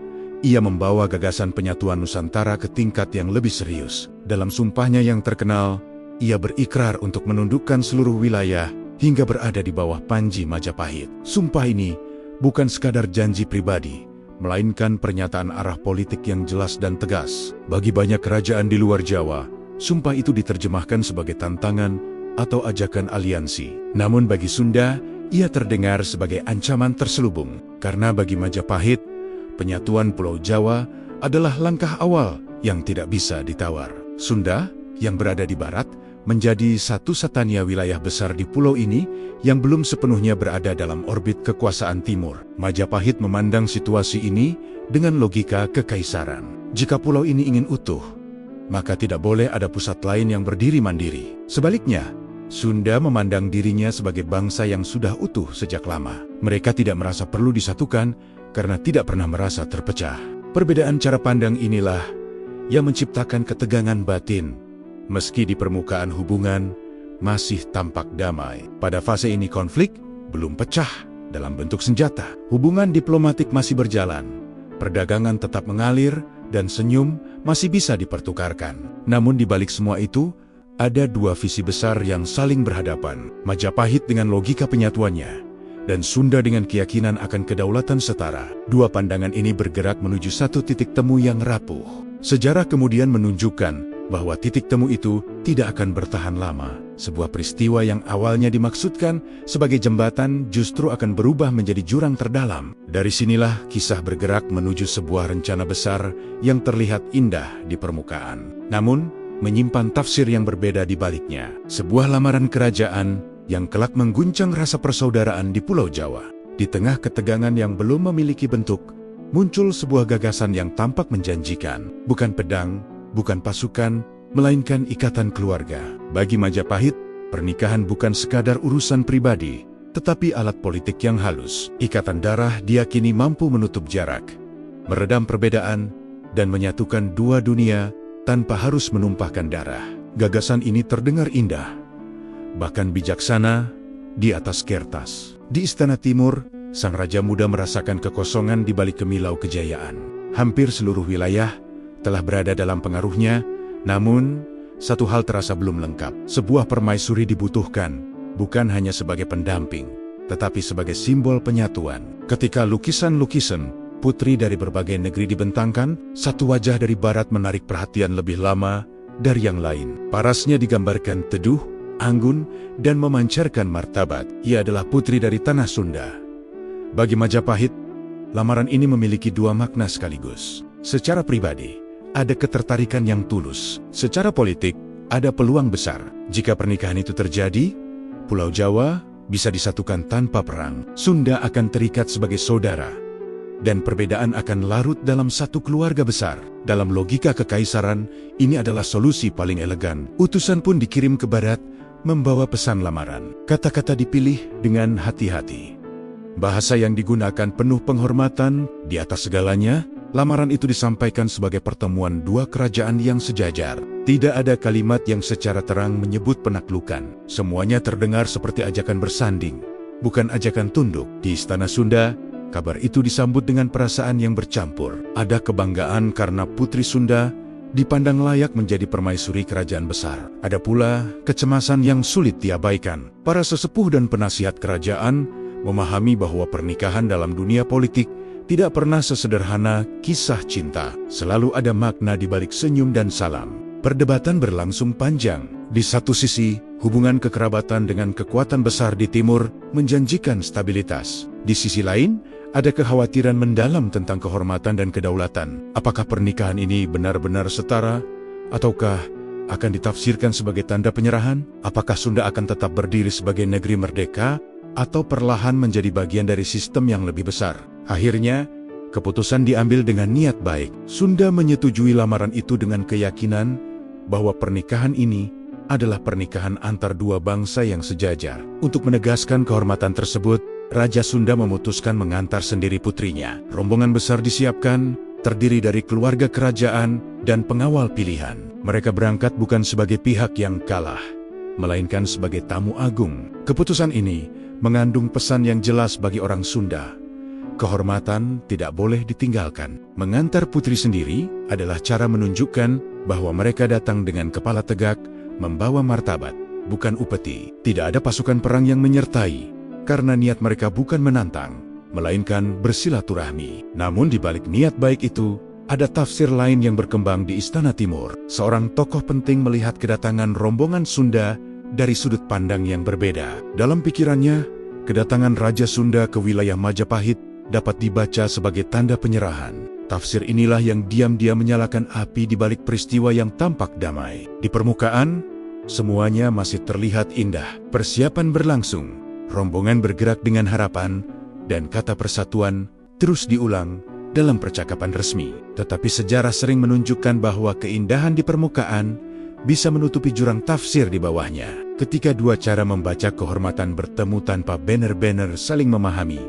ia membawa gagasan penyatuan Nusantara ke tingkat yang lebih serius. Dalam sumpahnya yang terkenal, ia berikrar untuk menundukkan seluruh wilayah hingga berada di bawah Panji Majapahit. Sumpah ini bukan sekadar janji pribadi, melainkan pernyataan arah politik yang jelas dan tegas. Bagi banyak kerajaan di luar Jawa, sumpah itu diterjemahkan sebagai tantangan atau ajakan aliansi. Namun bagi Sunda, ia terdengar sebagai ancaman terselubung. Karena bagi Majapahit, penyatuan Pulau Jawa adalah langkah awal yang tidak bisa ditawar. Sunda, yang berada di barat, menjadi satu-satunya wilayah besar di pulau ini yang belum sepenuhnya berada dalam orbit kekuasaan timur. Majapahit memandang situasi ini dengan logika kekaisaran. Jika pulau ini ingin utuh, maka tidak boleh ada pusat lain yang berdiri mandiri. Sebaliknya, Sunda memandang dirinya sebagai bangsa yang sudah utuh sejak lama. Mereka tidak merasa perlu disatukan karena tidak pernah merasa terpecah. Perbedaan cara pandang inilah yang menciptakan ketegangan batin, meski di permukaan hubungan masih tampak damai. Pada fase ini konflik belum pecah dalam bentuk senjata. Hubungan diplomatik masih berjalan, perdagangan tetap mengalir, dan senyum masih bisa dipertukarkan. Namun di balik semua itu, ada dua visi besar yang saling berhadapan. Majapahit dengan logika penyatuannya, dan Sunda dengan keyakinan akan kedaulatan setara. Dua pandangan ini bergerak menuju satu titik temu yang rapuh. Sejarah kemudian menunjukkan bahwa titik temu itu tidak akan bertahan lama. Sebuah peristiwa yang awalnya dimaksudkan sebagai jembatan justru akan berubah menjadi jurang terdalam. Dari sinilah kisah bergerak menuju sebuah rencana besar yang terlihat indah di permukaan, namun menyimpan tafsir yang berbeda di baliknya. Sebuah lamaran kerajaan yang kelak mengguncang rasa persaudaraan di Pulau Jawa. Di tengah ketegangan yang belum memiliki bentuk, muncul sebuah gagasan yang tampak menjanjikan. Bukan pedang, bukan pasukan, melainkan ikatan keluarga. Bagi Majapahit, pernikahan bukan sekadar urusan pribadi, tetapi alat politik yang halus. Ikatan darah diyakini mampu menutup jarak, meredam perbedaan, dan menyatukan dua dunia tanpa harus menumpahkan darah. Gagasan ini terdengar indah, bahkan bijaksana di atas kertas. Di Istana Timur, sang Raja Muda merasakan kekosongan di balik kemilau kejayaan. Hampir seluruh wilayah telah berada dalam pengaruhnya, namun satu hal terasa belum lengkap. Sebuah permaisuri dibutuhkan, bukan hanya sebagai pendamping, tetapi sebagai simbol penyatuan. Ketika lukisan-lukisan putri dari berbagai negeri dibentangkan, satu wajah dari barat menarik perhatian lebih lama dari yang lain. Parasnya digambarkan teduh, anggun, dan memancarkan martabat. Ia adalah putri dari tanah Sunda. Bagi Majapahit, lamaran ini memiliki dua makna sekaligus. Secara pribadi, ada ketertarikan yang tulus. Secara politik, ada peluang besar. Jika pernikahan itu terjadi, Pulau Jawa bisa disatukan tanpa perang. Sunda akan terikat sebagai saudara, dan perbedaan akan larut dalam satu keluarga besar. Dalam logika kekaisaran, ini adalah solusi paling elegan. Utusan pun dikirim ke barat, membawa pesan lamaran. Kata-kata dipilih dengan hati-hati. Bahasa yang digunakan penuh penghormatan. Di atas segalanya, lamaran itu disampaikan sebagai pertemuan dua kerajaan yang sejajar. Tidak ada kalimat yang secara terang menyebut penaklukan. Semuanya terdengar seperti ajakan bersanding, bukan ajakan tunduk. Di Istana Sunda, kabar itu disambut dengan perasaan yang bercampur. Ada kebanggaan karena putri Sunda dipandang layak menjadi permaisuri kerajaan besar. Ada pula kecemasan yang sulit diabaikan. Para sesepuh dan penasihat kerajaan memahami bahwa pernikahan dalam dunia politik tidak pernah sesederhana kisah cinta. Selalu ada makna di balik senyum dan salam. Perdebatan berlangsung panjang. Di satu sisi, hubungan kekerabatan dengan kekuatan besar di timur menjanjikan stabilitas. Di sisi lain, ada kekhawatiran mendalam tentang kehormatan dan kedaulatan. Apakah pernikahan ini benar-benar setara, ataukah akan ditafsirkan sebagai tanda penyerahan? Apakah Sunda akan tetap berdiri sebagai negeri merdeka, atau perlahan menjadi bagian dari sistem yang lebih besar? Akhirnya, keputusan diambil dengan niat baik. Sunda menyetujui lamaran itu dengan keyakinan bahwa pernikahan ini adalah pernikahan antar dua bangsa yang sejajar. Untuk menegaskan kehormatan tersebut, Raja Sunda memutuskan mengantar sendiri putrinya. Rombongan besar disiapkan, terdiri dari keluarga kerajaan dan pengawal pilihan. Mereka berangkat bukan sebagai pihak yang kalah, melainkan sebagai tamu agung. Keputusan ini mengandung pesan yang jelas bagi orang Sunda, kehormatan tidak boleh ditinggalkan. Mengantar putri sendiri adalah cara menunjukkan bahwa mereka datang dengan kepala tegak, membawa martabat, bukan upeti. Tidak ada pasukan perang yang menyertai, karena niat mereka bukan menantang, melainkan bersilaturahmi. Namun di balik niat baik itu, ada tafsir lain yang berkembang di Istana Timur. Seorang tokoh penting melihat kedatangan rombongan Sunda dari sudut pandang yang berbeda. Dalam pikirannya, kedatangan Raja Sunda ke wilayah Majapahit dapat dibaca sebagai tanda penyerahan. Tafsir inilah yang diam-diam menyalakan api di balik peristiwa yang tampak damai. Di permukaan, semuanya masih terlihat indah. Persiapan berlangsung, rombongan bergerak dengan harapan, dan kata persatuan terus diulang dalam percakapan resmi. Tetapi sejarah sering menunjukkan bahwa keindahan di permukaan bisa menutupi jurang tafsir di bawahnya. Ketika dua cara membaca kehormatan bertemu tanpa banner-banner saling memahami,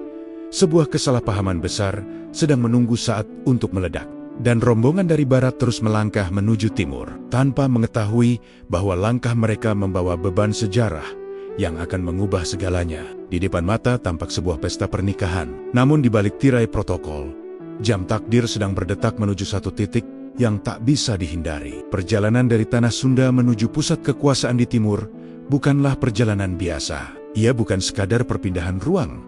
sebuah kesalahpahaman besar sedang menunggu saat untuk meledak. Dan rombongan dari barat terus melangkah menuju timur, tanpa mengetahui bahwa langkah mereka membawa beban sejarah yang akan mengubah segalanya. Di depan mata tampak sebuah pesta pernikahan. Namun di balik tirai protokol, jam takdir sedang berdetak menuju satu titik yang tak bisa dihindari. Perjalanan dari tanah Sunda menuju pusat kekuasaan di timur bukanlah perjalanan biasa. Ia bukan sekadar perpindahan ruang,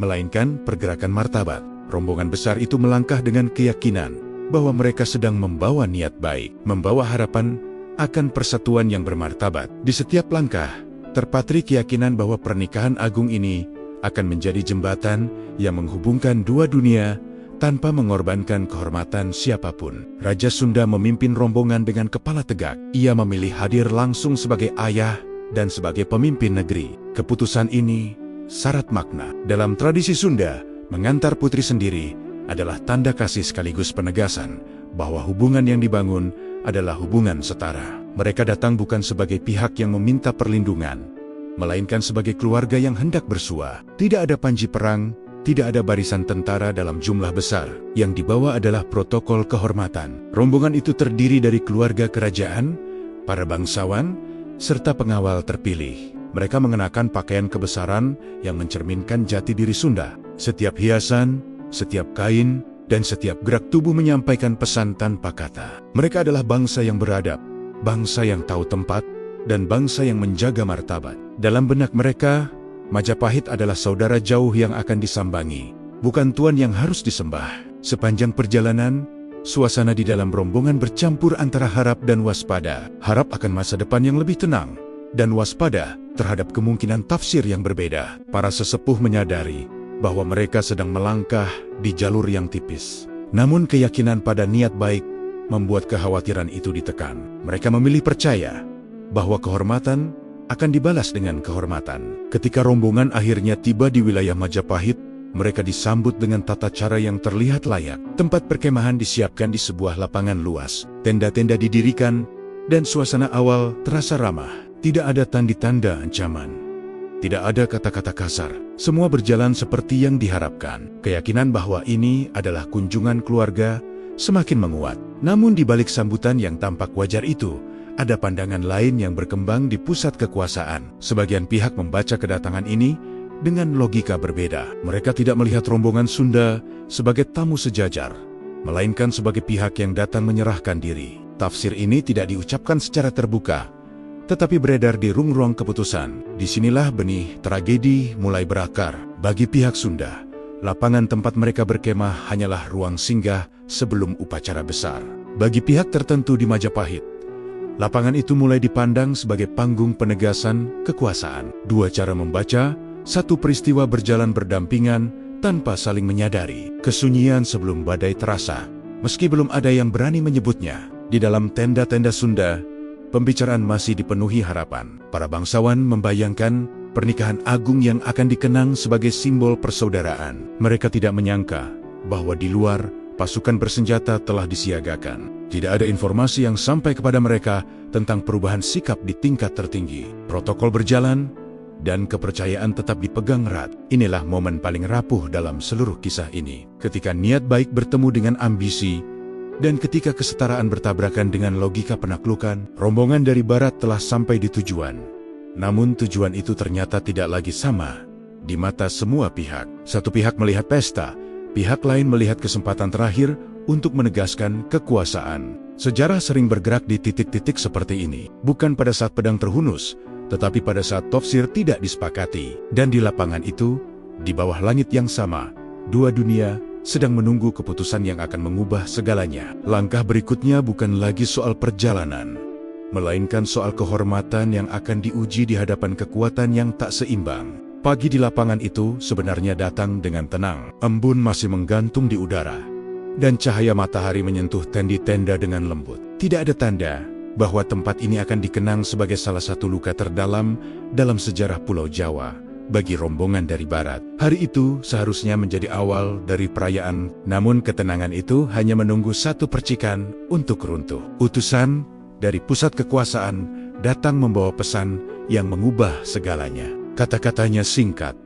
melainkan pergerakan martabat. Rombongan besar itu melangkah dengan keyakinan bahwa mereka sedang membawa niat baik, membawa harapan akan persatuan yang bermartabat. Di setiap langkah, terpatri keyakinan bahwa pernikahan agung ini akan menjadi jembatan yang menghubungkan dua dunia tanpa mengorbankan kehormatan siapapun. Raja Sunda memimpin rombongan dengan kepala tegak. Ia memilih hadir langsung sebagai ayah dan sebagai pemimpin negeri. Keputusan ini syarat makna. Dalam tradisi Sunda, mengantar putri sendiri adalah tanda kasih sekaligus penegasan bahwa hubungan yang dibangun adalah hubungan setara. Mereka datang bukan sebagai pihak yang meminta perlindungan, melainkan sebagai keluarga yang hendak bersua. Tidak ada panji perang, tidak ada barisan tentara dalam jumlah besar. Yang dibawa adalah protokol kehormatan. Rombongan itu terdiri dari keluarga kerajaan, para bangsawan, serta pengawal terpilih. Mereka mengenakan pakaian kebesaran yang mencerminkan jati diri Sunda. Setiap hiasan, setiap kain, dan setiap gerak tubuh menyampaikan pesan tanpa kata. Mereka adalah bangsa yang beradab, bangsa yang tahu tempat, dan bangsa yang menjaga martabat. Dalam benak mereka, Majapahit adalah saudara jauh yang akan disambangi, bukan tuan yang harus disembah. Sepanjang perjalanan, suasana di dalam rombongan bercampur antara harap dan waspada. Harap akan masa depan yang lebih tenang, dan waspada terhadap kemungkinan tafsir yang berbeda. Para sesepuh menyadari bahwa mereka sedang melangkah di jalur yang tipis. Namun keyakinan pada niat baik membuat kekhawatiran itu ditekan. Mereka memilih percaya bahwa kehormatan akan dibalas dengan kehormatan. Ketika rombongan akhirnya tiba di wilayah Majapahit, mereka disambut dengan tata cara yang terlihat layak. Tempat perkemahan disiapkan di sebuah lapangan luas, tenda-tenda didirikan, dan suasana awal terasa ramah. Tidak ada tanda-tanda ancaman, tidak ada kata-kata kasar. Semua berjalan seperti yang diharapkan. Keyakinan bahwa ini adalah kunjungan keluarga semakin menguat. Namun di balik sambutan yang tampak wajar itu, ada pandangan lain yang berkembang di pusat kekuasaan. Sebagian pihak membaca kedatangan ini dengan logika berbeda. Mereka tidak melihat rombongan Sunda sebagai tamu sejajar, melainkan sebagai pihak yang datang menyerahkan diri. Tafsir ini tidak diucapkan secara terbuka, tetapi beredar di ruang-ruang keputusan. Disinilah benih tragedi mulai berakar. Bagi pihak Sunda, lapangan tempat mereka berkemah hanyalah ruang singgah sebelum upacara besar. Bagi pihak tertentu di Majapahit, lapangan itu mulai dipandang sebagai panggung penegasan kekuasaan. Dua cara membaca satu peristiwa berjalan berdampingan tanpa saling menyadari. Kesunyian sebelum badai terasa, meski belum ada yang berani menyebutnya. Di dalam tenda-tenda Sunda, pembicaraan masih dipenuhi harapan. Para bangsawan membayangkan pernikahan agung yang akan dikenang sebagai simbol persaudaraan. Mereka tidak menyangka bahwa di luar, pasukan bersenjata telah disiagakan. Tidak ada informasi yang sampai kepada mereka tentang perubahan sikap di tingkat tertinggi. Protokol berjalan, dan kepercayaan tetap dipegang erat. Inilah momen paling rapuh dalam seluruh kisah ini. Ketika niat baik bertemu dengan ambisi, dan ketika kesetaraan bertabrakan dengan logika penaklukan, rombongan dari barat telah sampai di tujuan. Namun tujuan itu ternyata tidak lagi sama di mata semua pihak. Satu pihak melihat pesta pihak lain melihat kesempatan terakhir untuk menegaskan kekuasaan. Sejarah sering bergerak di titik-titik seperti ini, bukan pada saat pedang terhunus, tetapi pada saat tafsir tidak disepakati. Dan di lapangan itu, di bawah langit yang sama, dua dunia sedang menunggu keputusan yang akan mengubah segalanya. Langkah berikutnya bukan lagi soal perjalanan, melainkan soal kehormatan yang akan diuji di hadapan kekuatan yang tak seimbang. Pagi di lapangan itu sebenarnya datang dengan tenang. Embun masih menggantung di udara, dan cahaya matahari menyentuh tenda dengan lembut. Tidak ada tanda bahwa tempat ini akan dikenang sebagai salah satu luka terdalam dalam sejarah Pulau Jawa bagi rombongan dari barat. Hari itu seharusnya menjadi awal dari perayaan, namun ketenangan itu hanya menunggu satu percikan untuk runtuh. Utusan dari pusat kekuasaan datang membawa pesan yang mengubah segalanya. Kata-katanya singkat,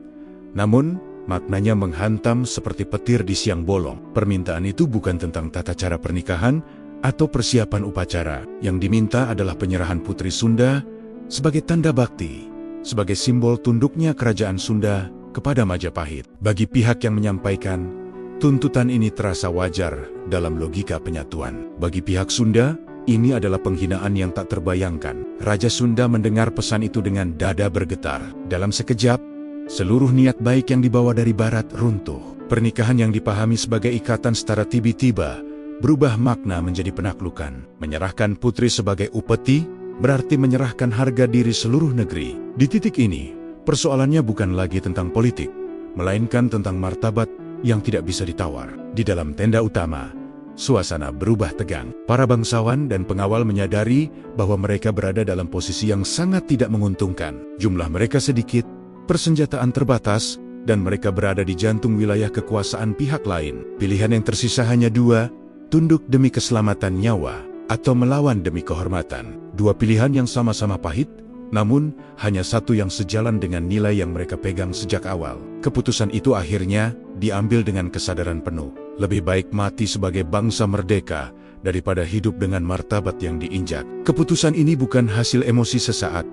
namun maknanya menghantam seperti petir di siang bolong. Permintaan itu bukan tentang tata cara pernikahan atau persiapan upacara. Yang diminta adalah penyerahan Putri Sunda sebagai tanda bakti, sebagai simbol tunduknya kerajaan Sunda kepada Majapahit. Bagi pihak yang menyampaikan, tuntutan ini terasa wajar dalam logika penyatuan. Bagi pihak Sunda, ini adalah penghinaan yang tak terbayangkan. Raja Sunda mendengar pesan itu dengan dada bergetar. Dalam sekejap, seluruh niat baik yang dibawa dari barat runtuh. Pernikahan yang dipahami sebagai ikatan secara tiba-tiba berubah makna menjadi penaklukan. Menyerahkan putri sebagai upeti berarti menyerahkan harga diri seluruh negeri. Di titik ini, persoalannya bukan lagi tentang politik, melainkan tentang martabat yang tidak bisa ditawar. Di dalam tenda utama, suasana berubah tegang. Para bangsawan dan pengawal menyadari bahwa mereka berada dalam posisi yang sangat tidak menguntungkan. Jumlah mereka sedikit, persenjataan terbatas, dan mereka berada di jantung wilayah kekuasaan pihak lain. Pilihan yang tersisa hanya dua, tunduk demi keselamatan nyawa, atau melawan demi kehormatan. Dua pilihan yang sama-sama pahit, namun hanya satu yang sejalan dengan nilai yang mereka pegang sejak awal. Keputusan itu akhirnya diambil dengan kesadaran penuh. Lebih baik mati sebagai bangsa merdeka daripada hidup dengan martabat yang diinjak. Keputusan ini bukan hasil emosi sesaat,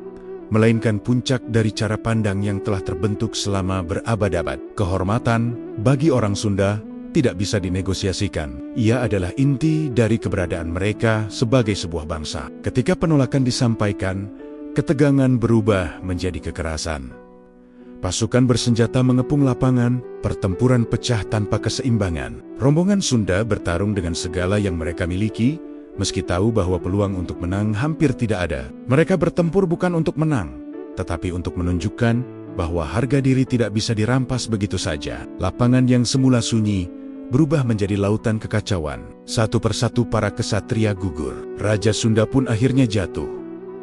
melainkan puncak dari cara pandang yang telah terbentuk selama berabad-abad. Kehormatan bagi orang Sunda tidak bisa dinegosiasikan. Ia adalah inti dari keberadaan mereka sebagai sebuah bangsa. Ketika penolakan disampaikan, ketegangan berubah menjadi kekerasan. Pasukan bersenjata mengepung lapangan, pertempuran pecah tanpa keseimbangan. Rombongan Sunda bertarung dengan segala yang mereka miliki, meski tahu bahwa peluang untuk menang hampir tidak ada. Mereka bertempur bukan untuk menang, tetapi untuk menunjukkan bahwa harga diri tidak bisa dirampas begitu saja. Lapangan yang semula sunyi berubah menjadi lautan kekacauan. Satu persatu para kesatria gugur. Raja Sunda pun akhirnya jatuh,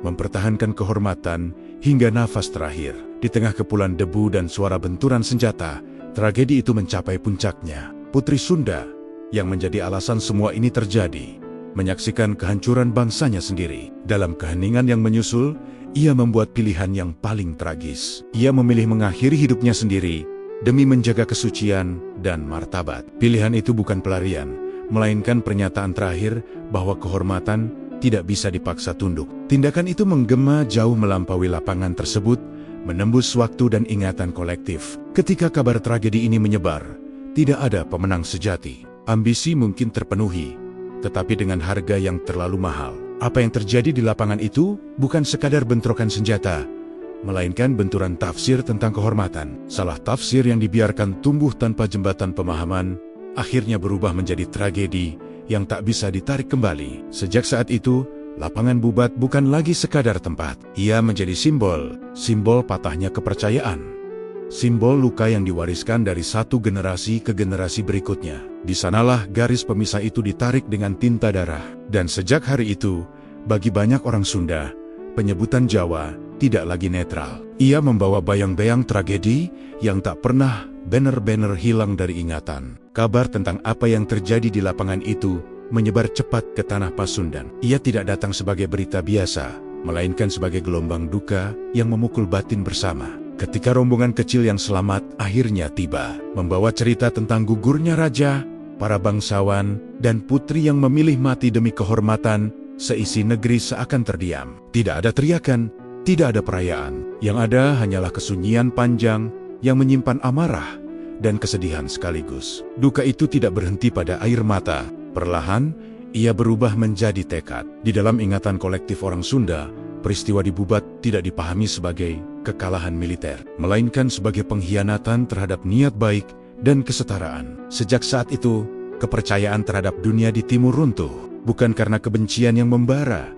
mempertahankan kehormatan hingga nafas terakhir. Di tengah kepulan debu dan suara benturan senjata, tragedi itu mencapai puncaknya. Putri Sunda, yang menjadi alasan semua ini terjadi, menyaksikan kehancuran bangsanya sendiri. Dalam keheningan yang menyusul, ia membuat pilihan yang paling tragis. Ia memilih mengakhiri hidupnya sendiri demi menjaga kesucian dan martabat. Pilihan itu bukan pelarian, melainkan pernyataan terakhir bahwa kehormatan tidak bisa dipaksa tunduk. Tindakan itu menggema jauh melampaui lapangan tersebut, menembus waktu dan ingatan kolektif. Ketika kabar tragedi ini menyebar, tidak ada pemenang sejati. Ambisi mungkin terpenuhi, tetapi dengan harga yang terlalu mahal. Apa yang terjadi di lapangan itu bukan sekadar bentrokan senjata, melainkan benturan tafsir tentang kehormatan. Salah tafsir yang dibiarkan tumbuh tanpa jembatan pemahaman, akhirnya berubah menjadi tragedi yang tak bisa ditarik kembali. Sejak saat itu, lapangan Bubat bukan lagi sekadar tempat. Ia menjadi simbol patahnya kepercayaan. Simbol luka yang diwariskan dari satu generasi ke generasi berikutnya. Di sanalah garis pemisah itu ditarik dengan tinta darah. Dan sejak hari itu, bagi banyak orang Sunda, penyebutan Jawa tidak lagi netral. Ia membawa bayang-bayang tragedi yang tak pernah benar-benar hilang dari ingatan. Kabar tentang apa yang terjadi di lapangan itu menyebar cepat ke tanah Pasundan. Ia tidak datang sebagai berita biasa, melainkan sebagai gelombang duka yang memukul batin bersama. Ketika rombongan kecil yang selamat akhirnya tiba, membawa cerita tentang gugurnya raja, para bangsawan, dan putri yang memilih mati demi kehormatan, seisi negeri seakan terdiam. Tidak ada teriakan, tidak ada perayaan. Yang ada hanyalah kesunyian panjang yang menyimpan amarah, dan kesedihan sekaligus. Duka itu tidak berhenti pada air mata. Perlahan, ia berubah menjadi tekad. Di dalam ingatan kolektif orang Sunda, peristiwa di Bubat tidak dipahami sebagai kekalahan militer, melainkan sebagai pengkhianatan terhadap niat baik dan kesetaraan. Sejak saat itu, kepercayaan terhadap dunia di timur runtuh, bukan karena kebencian yang membara,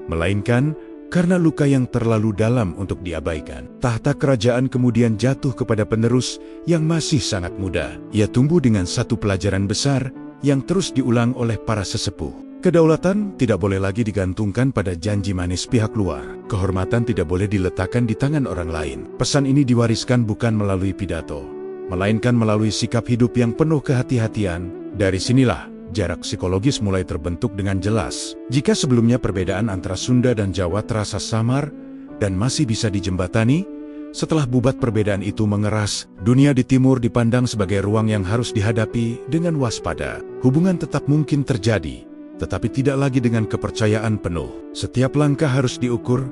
melainkan karena luka yang terlalu dalam untuk diabaikan. Tahta kerajaan kemudian jatuh kepada penerus yang masih sangat muda. Ia tumbuh dengan satu pelajaran besar yang terus diulang oleh para sesepuh. Kedaulatan tidak boleh lagi digantungkan pada janji manis pihak luar. Kehormatan tidak boleh diletakkan di tangan orang lain. Pesan ini diwariskan bukan melalui pidato, melainkan melalui sikap hidup yang penuh kehati-hatian. Dari sinilah jarak psikologis mulai terbentuk dengan jelas. Jika sebelumnya perbedaan antara Sunda dan Jawa terasa samar dan masih bisa dijembatani, setelah Bubat perbedaan itu mengeras. Dunia di timur dipandang sebagai ruang yang harus dihadapi dengan waspada. Hubungan tetap mungkin terjadi, tetapi tidak lagi dengan kepercayaan penuh. Setiap langkah harus diukur,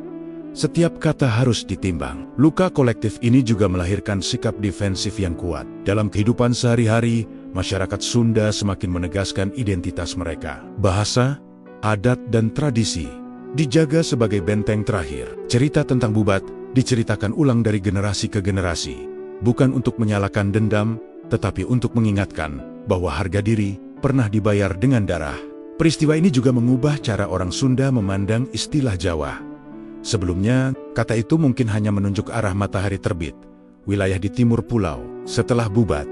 setiap kata harus ditimbang. Luka kolektif ini juga melahirkan sikap defensif yang kuat. Dalam kehidupan sehari-hari, masyarakat Sunda semakin menegaskan identitas mereka. Bahasa, adat, dan tradisi dijaga sebagai benteng terakhir. Cerita tentang Bubat diceritakan ulang dari generasi ke generasi, bukan untuk menyalakan dendam, tetapi untuk mengingatkan bahwa harga diri pernah dibayar dengan darah. Peristiwa ini juga mengubah cara orang Sunda memandang istilah Jawa. Sebelumnya, kata itu mungkin hanya menunjuk arah matahari terbit, wilayah di timur pulau. Setelah Bubat,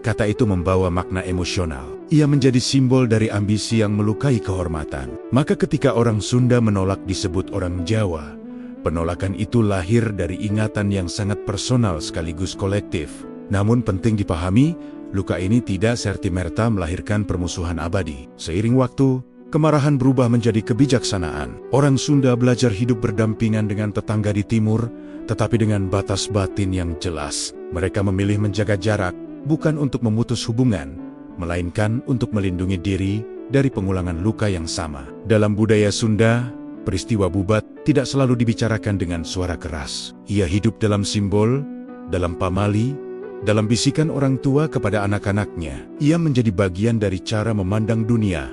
kata itu membawa makna emosional. Ia menjadi simbol dari ambisi yang melukai kehormatan. Maka ketika orang Sunda menolak disebut orang Jawa, penolakan itu lahir dari ingatan yang sangat personal sekaligus kolektif. Namun penting dipahami, luka ini tidak serta-merta melahirkan permusuhan abadi. Seiring waktu, kemarahan berubah menjadi kebijaksanaan. Orang Sunda belajar hidup berdampingan dengan tetangga di timur, tetapi dengan batas batin yang jelas. Mereka memilih menjaga jarak, bukan untuk memutus hubungan, melainkan untuk melindungi diri dari pengulangan luka yang sama. Dalam budaya Sunda, peristiwa Bubat tidak selalu dibicarakan dengan suara keras. Ia hidup dalam simbol, dalam pamali, dalam bisikan orang tua kepada anak-anaknya. Ia menjadi bagian dari cara memandang dunia,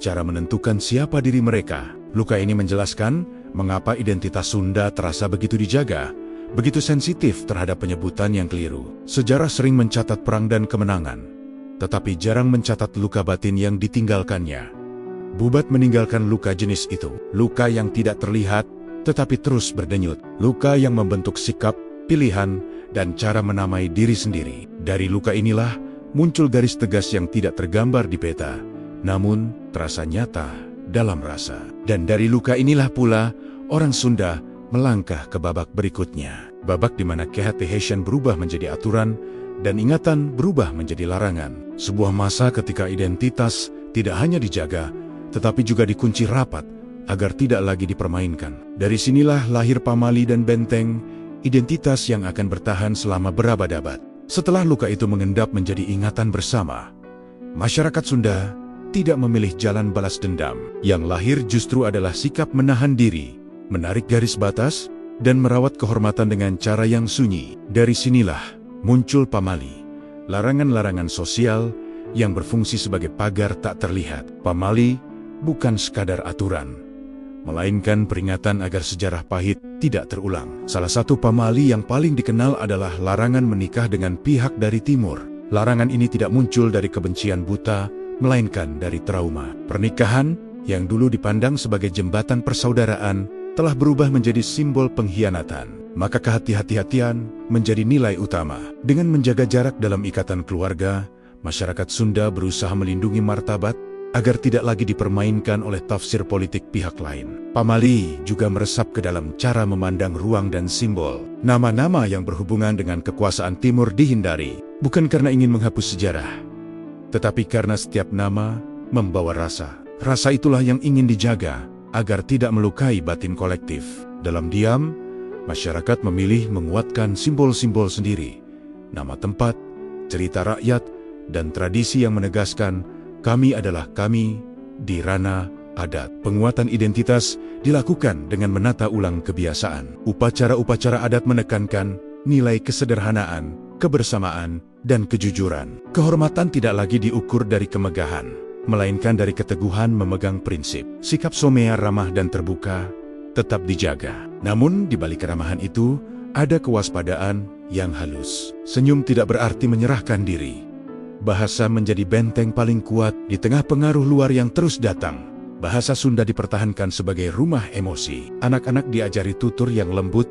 cara menentukan siapa diri mereka. Luka ini menjelaskan mengapa identitas Sunda terasa begitu dijaga, begitu sensitif terhadap penyebutan yang keliru. Sejarah sering mencatat perang dan kemenangan, tetapi jarang mencatat luka batin yang ditinggalkannya. Bubat meninggalkan luka jenis itu, luka yang tidak terlihat, tetapi terus berdenyut. Luka yang membentuk sikap, pilihan, dan cara menamai diri sendiri. Dari luka inilah muncul garis tegas yang tidak tergambar di peta, namun terasa nyata dalam rasa. Dan dari luka inilah pula orang Sunda melangkah ke babak berikutnya. Babak di mana kehati-hatian berubah menjadi aturan dan ingatan berubah menjadi larangan. Sebuah masa ketika identitas tidak hanya dijaga, tetapi juga dikunci rapat agar tidak lagi dipermainkan. Dari sinilah lahir pamali dan benteng, identitas yang akan bertahan selama berabad-abad. Setelah luka itu mengendap menjadi ingatan bersama, masyarakat Sunda tidak memilih jalan balas dendam. Yang lahir justru adalah sikap menahan diri, menarik garis batas, dan merawat kehormatan dengan cara yang sunyi. Dari sinilah muncul pamali, larangan-larangan sosial yang berfungsi sebagai pagar tak terlihat. Pamali bukan sekadar aturan, melainkan peringatan agar sejarah pahit tidak terulang. Salah satu pamali yang paling dikenal adalah larangan menikah dengan pihak dari timur. Larangan ini tidak muncul dari kebencian buta, melainkan dari trauma. Pernikahan yang dulu dipandang sebagai jembatan persaudaraan telah berubah menjadi simbol pengkhianatan. Maka kehati-hatian menjadi nilai utama. Dengan menjaga jarak dalam ikatan keluarga, masyarakat Sunda berusaha melindungi martabat agar tidak lagi dipermainkan oleh tafsir politik pihak lain. Pamali juga meresap ke dalam cara memandang ruang dan simbol. Nama-nama yang berhubungan dengan kekuasaan timur dihindari, bukan karena ingin menghapus sejarah, tetapi karena setiap nama membawa rasa. Rasa itulah yang ingin dijaga agar tidak melukai batin kolektif. Dalam diam, masyarakat memilih menguatkan simbol-simbol sendiri, nama tempat, cerita rakyat, dan tradisi yang menegaskan kami adalah kami di ranah adat. Penguatan identitas dilakukan dengan menata ulang kebiasaan. Upacara-upacara adat menekankan nilai kesederhanaan, kebersamaan, dan kejujuran. Kehormatan tidak lagi diukur dari kemegahan, melainkan dari keteguhan memegang prinsip. Sikap Somea ramah dan terbuka tetap dijaga. Namun di balik keramahan itu, ada kewaspadaan yang halus. Senyum tidak berarti menyerahkan diri. Bahasa menjadi benteng paling kuat di tengah pengaruh luar yang terus datang. Bahasa Sunda dipertahankan sebagai rumah emosi. Anak-anak diajari tutur yang lembut,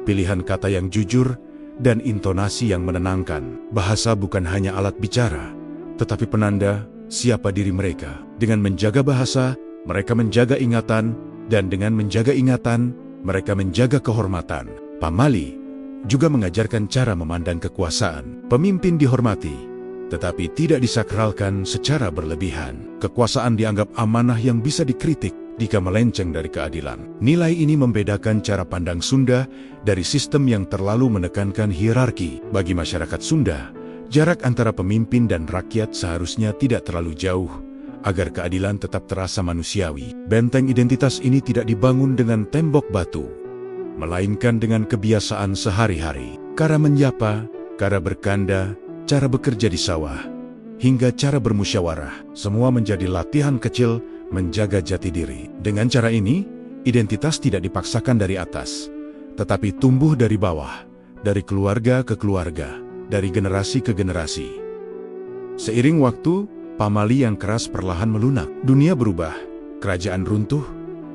pilihan kata yang jujur, dan intonasi yang menenangkan. Bahasa bukan hanya alat bicara, tetapi penanda siapa diri mereka. Dengan menjaga bahasa, mereka menjaga ingatan, dan dengan menjaga ingatan, mereka menjaga kehormatan. Pamali juga mengajarkan cara memandang kekuasaan. Pemimpin dihormati, tetapi tidak disakralkan secara berlebihan. Kekuasaan dianggap amanah yang bisa dikritik jika melenceng dari keadilan. Nilai ini membedakan cara pandang Sunda dari sistem yang terlalu menekankan hierarki. Bagi masyarakat Sunda, jarak antara pemimpin dan rakyat seharusnya tidak terlalu jauh agar keadilan tetap terasa manusiawi. Benteng identitas ini tidak dibangun dengan tembok batu, melainkan dengan kebiasaan sehari-hari. Cara menyapa, cara berkanda, cara bekerja di sawah, hingga cara bermusyawarah, semua menjadi latihan kecil menjaga jati diri. Dengan cara ini, identitas tidak dipaksakan dari atas, tetapi tumbuh dari bawah, dari keluarga ke keluarga, dari generasi ke generasi. Seiring waktu, pamali yang keras perlahan melunak. Dunia berubah, kerajaan runtuh,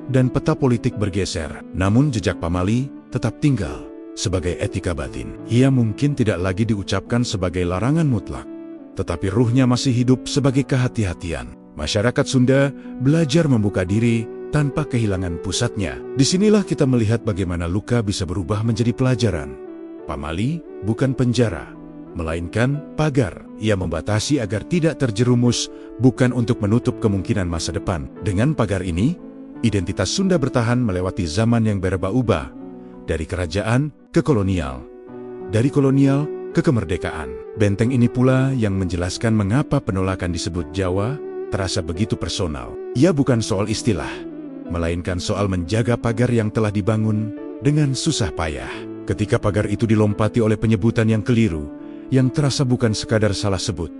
dan peta politik bergeser. Namun jejak pamali tetap tinggal sebagai etika batin. Ia mungkin tidak lagi diucapkan sebagai larangan mutlak, tetapi ruhnya masih hidup sebagai kehati-hatian. Masyarakat Sunda belajar membuka diri tanpa kehilangan pusatnya. Disinilah kita melihat bagaimana luka bisa berubah menjadi pelajaran. Pamali bukan penjara, melainkan pagar. Ia membatasi agar tidak terjerumus, bukan untuk menutup kemungkinan masa depan. Dengan pagar ini, identitas Sunda bertahan melewati zaman yang berubah-ubah, dari kerajaan ke kolonial, dari kolonial ke kemerdekaan. Benteng ini pula yang menjelaskan mengapa penolakan disebut Jawa terasa begitu personal. Ia bukan soal istilah, melainkan soal menjaga pagar yang telah dibangun dengan susah payah. Ketika pagar itu dilompati oleh penyebutan yang keliru, yang terasa bukan sekadar salah sebut,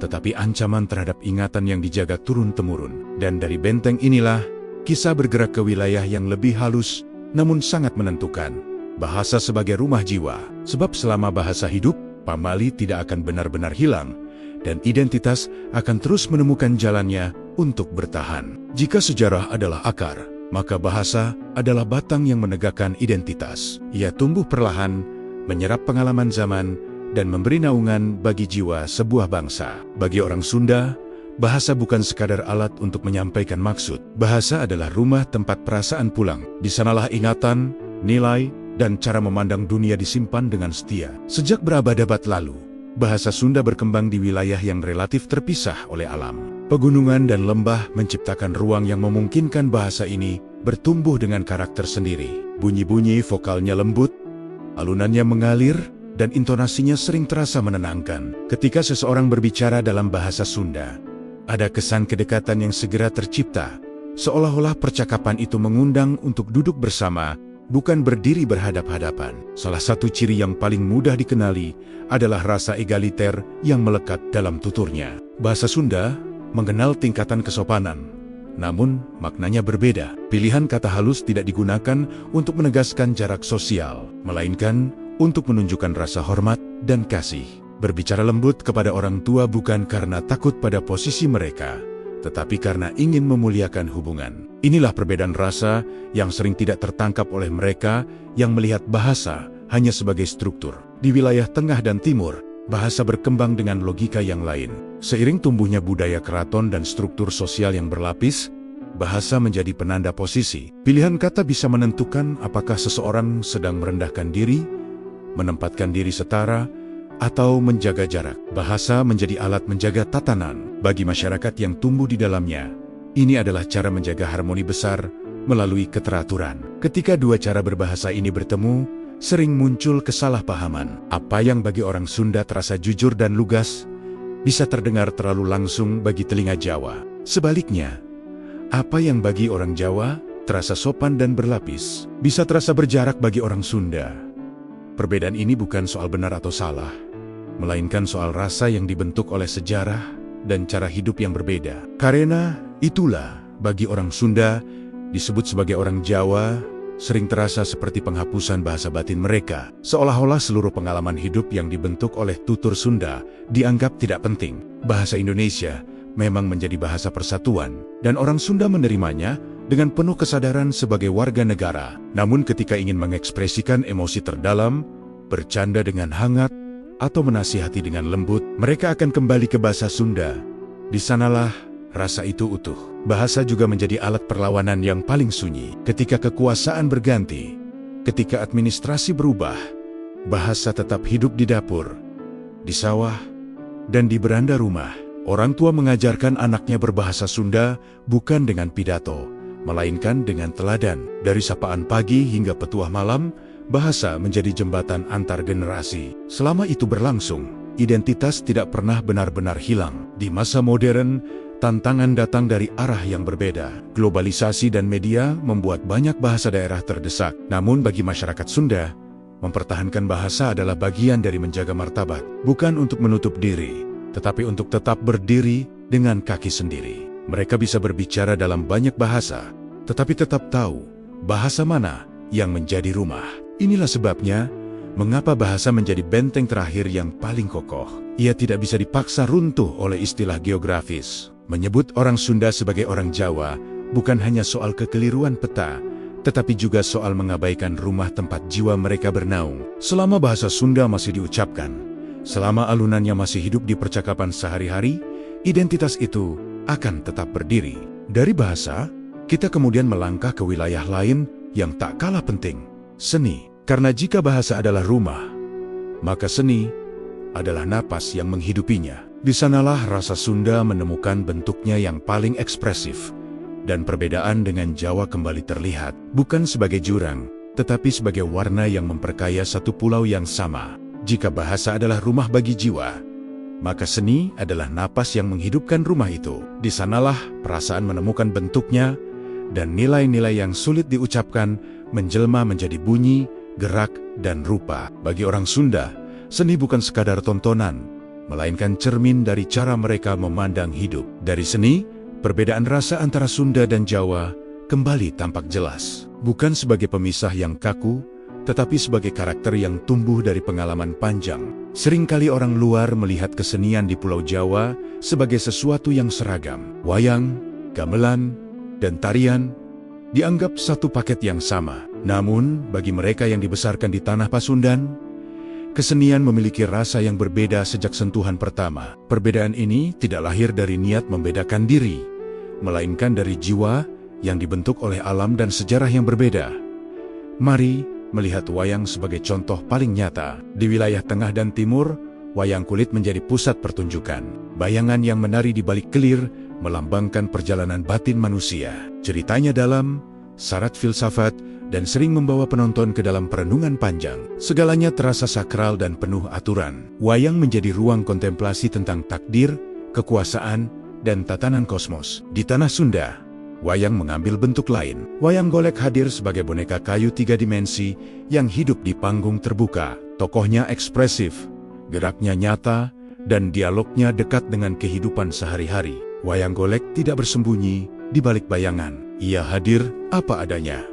tetapi ancaman terhadap ingatan yang dijaga turun-temurun. Dan dari benteng inilah, kisah bergerak ke wilayah yang lebih halus, namun sangat menentukan. Bahasa sebagai rumah jiwa. Sebab selama bahasa hidup, pamali tidak akan benar-benar hilang, dan identitas akan terus menemukan jalannya untuk bertahan. Jika sejarah adalah akar, maka bahasa adalah batang yang menegakkan identitas. Ia tumbuh perlahan, menyerap pengalaman zaman, dan memberi naungan bagi jiwa sebuah bangsa. Bagi orang Sunda, bahasa bukan sekadar alat untuk menyampaikan maksud. Bahasa adalah rumah tempat perasaan pulang. Di sanalah ingatan, nilai, dan cara memandang dunia disimpan dengan setia. Sejak berabad-abad lalu, bahasa Sunda berkembang di wilayah yang relatif terpisah oleh alam. Pegunungan dan lembah menciptakan ruang yang memungkinkan bahasa ini bertumbuh dengan karakter sendiri. Bunyi-bunyi vokalnya lembut, alunannya mengalir, dan intonasinya sering terasa menenangkan. Ketika seseorang berbicara dalam bahasa Sunda, ada kesan kedekatan yang segera tercipta, seolah-olah percakapan itu mengundang untuk duduk bersama, bukan berdiri berhadap-hadapan. Salah satu ciri yang paling mudah dikenali adalah rasa egaliter yang melekat dalam tuturnya. Bahasa Sunda mengenal tingkatan kesopanan, namun maknanya berbeda. Pilihan kata halus tidak digunakan untuk menegaskan jarak sosial, melainkan untuk menunjukkan rasa hormat dan kasih. Berbicara lembut kepada orang tua bukan karena takut pada posisi mereka, tetapi karena ingin memuliakan hubungan. Inilah perbedaan rasa yang sering tidak tertangkap oleh mereka yang melihat bahasa hanya sebagai struktur. Di wilayah tengah dan timur, bahasa berkembang dengan logika yang lain. Seiring tumbuhnya budaya keraton dan struktur sosial yang berlapis, bahasa menjadi penanda posisi. Pilihan kata bisa menentukan apakah seseorang sedang merendahkan diri, menempatkan diri setara, atau menjaga jarak. Bahasa menjadi alat menjaga tatanan. Bagi masyarakat yang tumbuh di dalamnya, ini adalah cara menjaga harmoni besar melalui keteraturan. Ketika dua cara berbahasa ini bertemu, sering muncul kesalahpahaman. Apa yang bagi orang Sunda terasa jujur dan lugas, bisa terdengar terlalu langsung bagi telinga Jawa. Sebaliknya, apa yang bagi orang Jawa terasa sopan dan berlapis, bisa terasa berjarak bagi orang Sunda. Perbedaan ini bukan soal benar atau salah, melainkan soal rasa yang dibentuk oleh sejarah dan cara hidup yang berbeda. Karena itulah bagi orang Sunda disebut sebagai orang Jawa sering terasa seperti penghapusan bahasa batin mereka, seolah-olah seluruh pengalaman hidup yang dibentuk oleh tutur Sunda dianggap tidak penting. Bahasa Indonesia memang menjadi bahasa persatuan, dan orang Sunda menerimanya dengan penuh kesadaran sebagai warga negara. Namun ketika ingin mengekspresikan emosi terdalam, bercanda dengan hangat, atau menasihati dengan lembut, mereka akan kembali ke bahasa Sunda. Di sanalah rasa itu utuh. Bahasa juga menjadi alat perlawanan yang paling sunyi. Ketika kekuasaan berganti, ketika administrasi berubah, bahasa tetap hidup di dapur, di sawah, dan di beranda rumah. Orang tua mengajarkan anaknya berbahasa Sunda bukan dengan pidato, melainkan dengan teladan. Dari sapaan pagi hingga petuah malam, bahasa menjadi jembatan antar generasi. Selama itu berlangsung, identitas tidak pernah benar-benar hilang. Di masa modern, tantangan datang dari arah yang berbeda. Globalisasi dan media membuat banyak bahasa daerah terdesak. Namun bagi masyarakat Sunda, mempertahankan bahasa adalah bagian dari menjaga martabat. Bukan untuk menutup diri, tetapi untuk tetap berdiri dengan kaki sendiri. Mereka bisa berbicara dalam banyak bahasa, tetapi tetap tahu bahasa mana yang menjadi rumah. Inilah sebabnya, mengapa bahasa menjadi benteng terakhir yang paling kokoh. Ia tidak bisa dipaksa runtuh oleh istilah geografis. Menyebut orang Sunda sebagai orang Jawa bukan hanya soal kekeliruan peta, tetapi juga soal mengabaikan rumah tempat jiwa mereka bernaung. Selama bahasa Sunda masih diucapkan, selama alunannya masih hidup di percakapan sehari-hari, identitas itu akan tetap berdiri. Dari bahasa, kita kemudian melangkah ke wilayah lain yang tak kalah penting, seni. Karena jika bahasa adalah rumah, maka seni adalah napas yang menghidupinya. Di sanalah rasa Sunda menemukan bentuknya yang paling ekspresif, dan perbedaan dengan Jawa kembali terlihat, bukan sebagai jurang, tetapi sebagai warna yang memperkaya satu pulau yang sama. Jika bahasa adalah rumah bagi jiwa, maka seni adalah napas yang menghidupkan rumah itu. Di sanalah perasaan menemukan bentuknya, dan nilai-nilai yang sulit diucapkan menjelma menjadi bunyi, gerak, dan rupa. Bagi orang Sunda, seni bukan sekadar tontonan, melainkan cermin dari cara mereka memandang hidup. Dari seni, perbedaan rasa antara Sunda dan Jawa kembali tampak jelas. Bukan sebagai pemisah yang kaku, tetapi sebagai karakter yang tumbuh dari pengalaman panjang. Seringkali orang luar melihat kesenian di Pulau Jawa sebagai sesuatu yang seragam. Wayang, gamelan, dan tarian dianggap satu paket yang sama. Namun, bagi mereka yang dibesarkan di tanah Pasundan, kesenian memiliki rasa yang berbeda sejak sentuhan pertama. Perbedaan ini tidak lahir dari niat membedakan diri, melainkan dari jiwa yang dibentuk oleh alam dan sejarah yang berbeda. Mari melihat wayang sebagai contoh paling nyata. Di wilayah tengah dan timur, wayang kulit menjadi pusat pertunjukan. Bayangan yang menari di balik kelir melambangkan perjalanan batin manusia. Ceritanya dalam, syarat filsafat, dan sering membawa penonton ke dalam perenungan panjang. Segalanya terasa sakral dan penuh aturan. Wayang menjadi ruang kontemplasi tentang takdir, kekuasaan, dan tatanan kosmos. Di tanah Sunda, wayang mengambil bentuk lain. Wayang golek hadir sebagai boneka kayu 3 dimensi yang hidup di panggung terbuka. Tokohnya ekspresif, geraknya nyata, dan dialognya dekat dengan kehidupan sehari-hari. Wayang golek tidak bersembunyi di balik bayangan. Ia hadir apa adanya.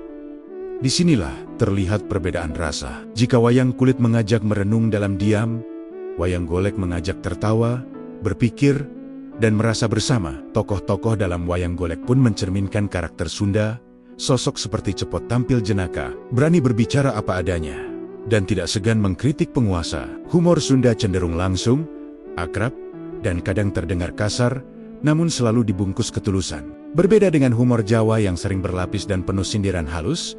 Disinilah terlihat perbedaan rasa. Jika wayang kulit mengajak merenung dalam diam, wayang golek mengajak tertawa, berpikir, dan merasa bersama. Tokoh-tokoh dalam wayang golek pun mencerminkan karakter Sunda. Sosok seperti Cepot tampil jenaka, berani berbicara apa adanya, dan tidak segan mengkritik penguasa. Humor Sunda cenderung langsung, akrab, dan kadang terdengar kasar, namun selalu dibungkus ketulusan. Berbeda dengan humor Jawa yang sering berlapis dan penuh sindiran halus,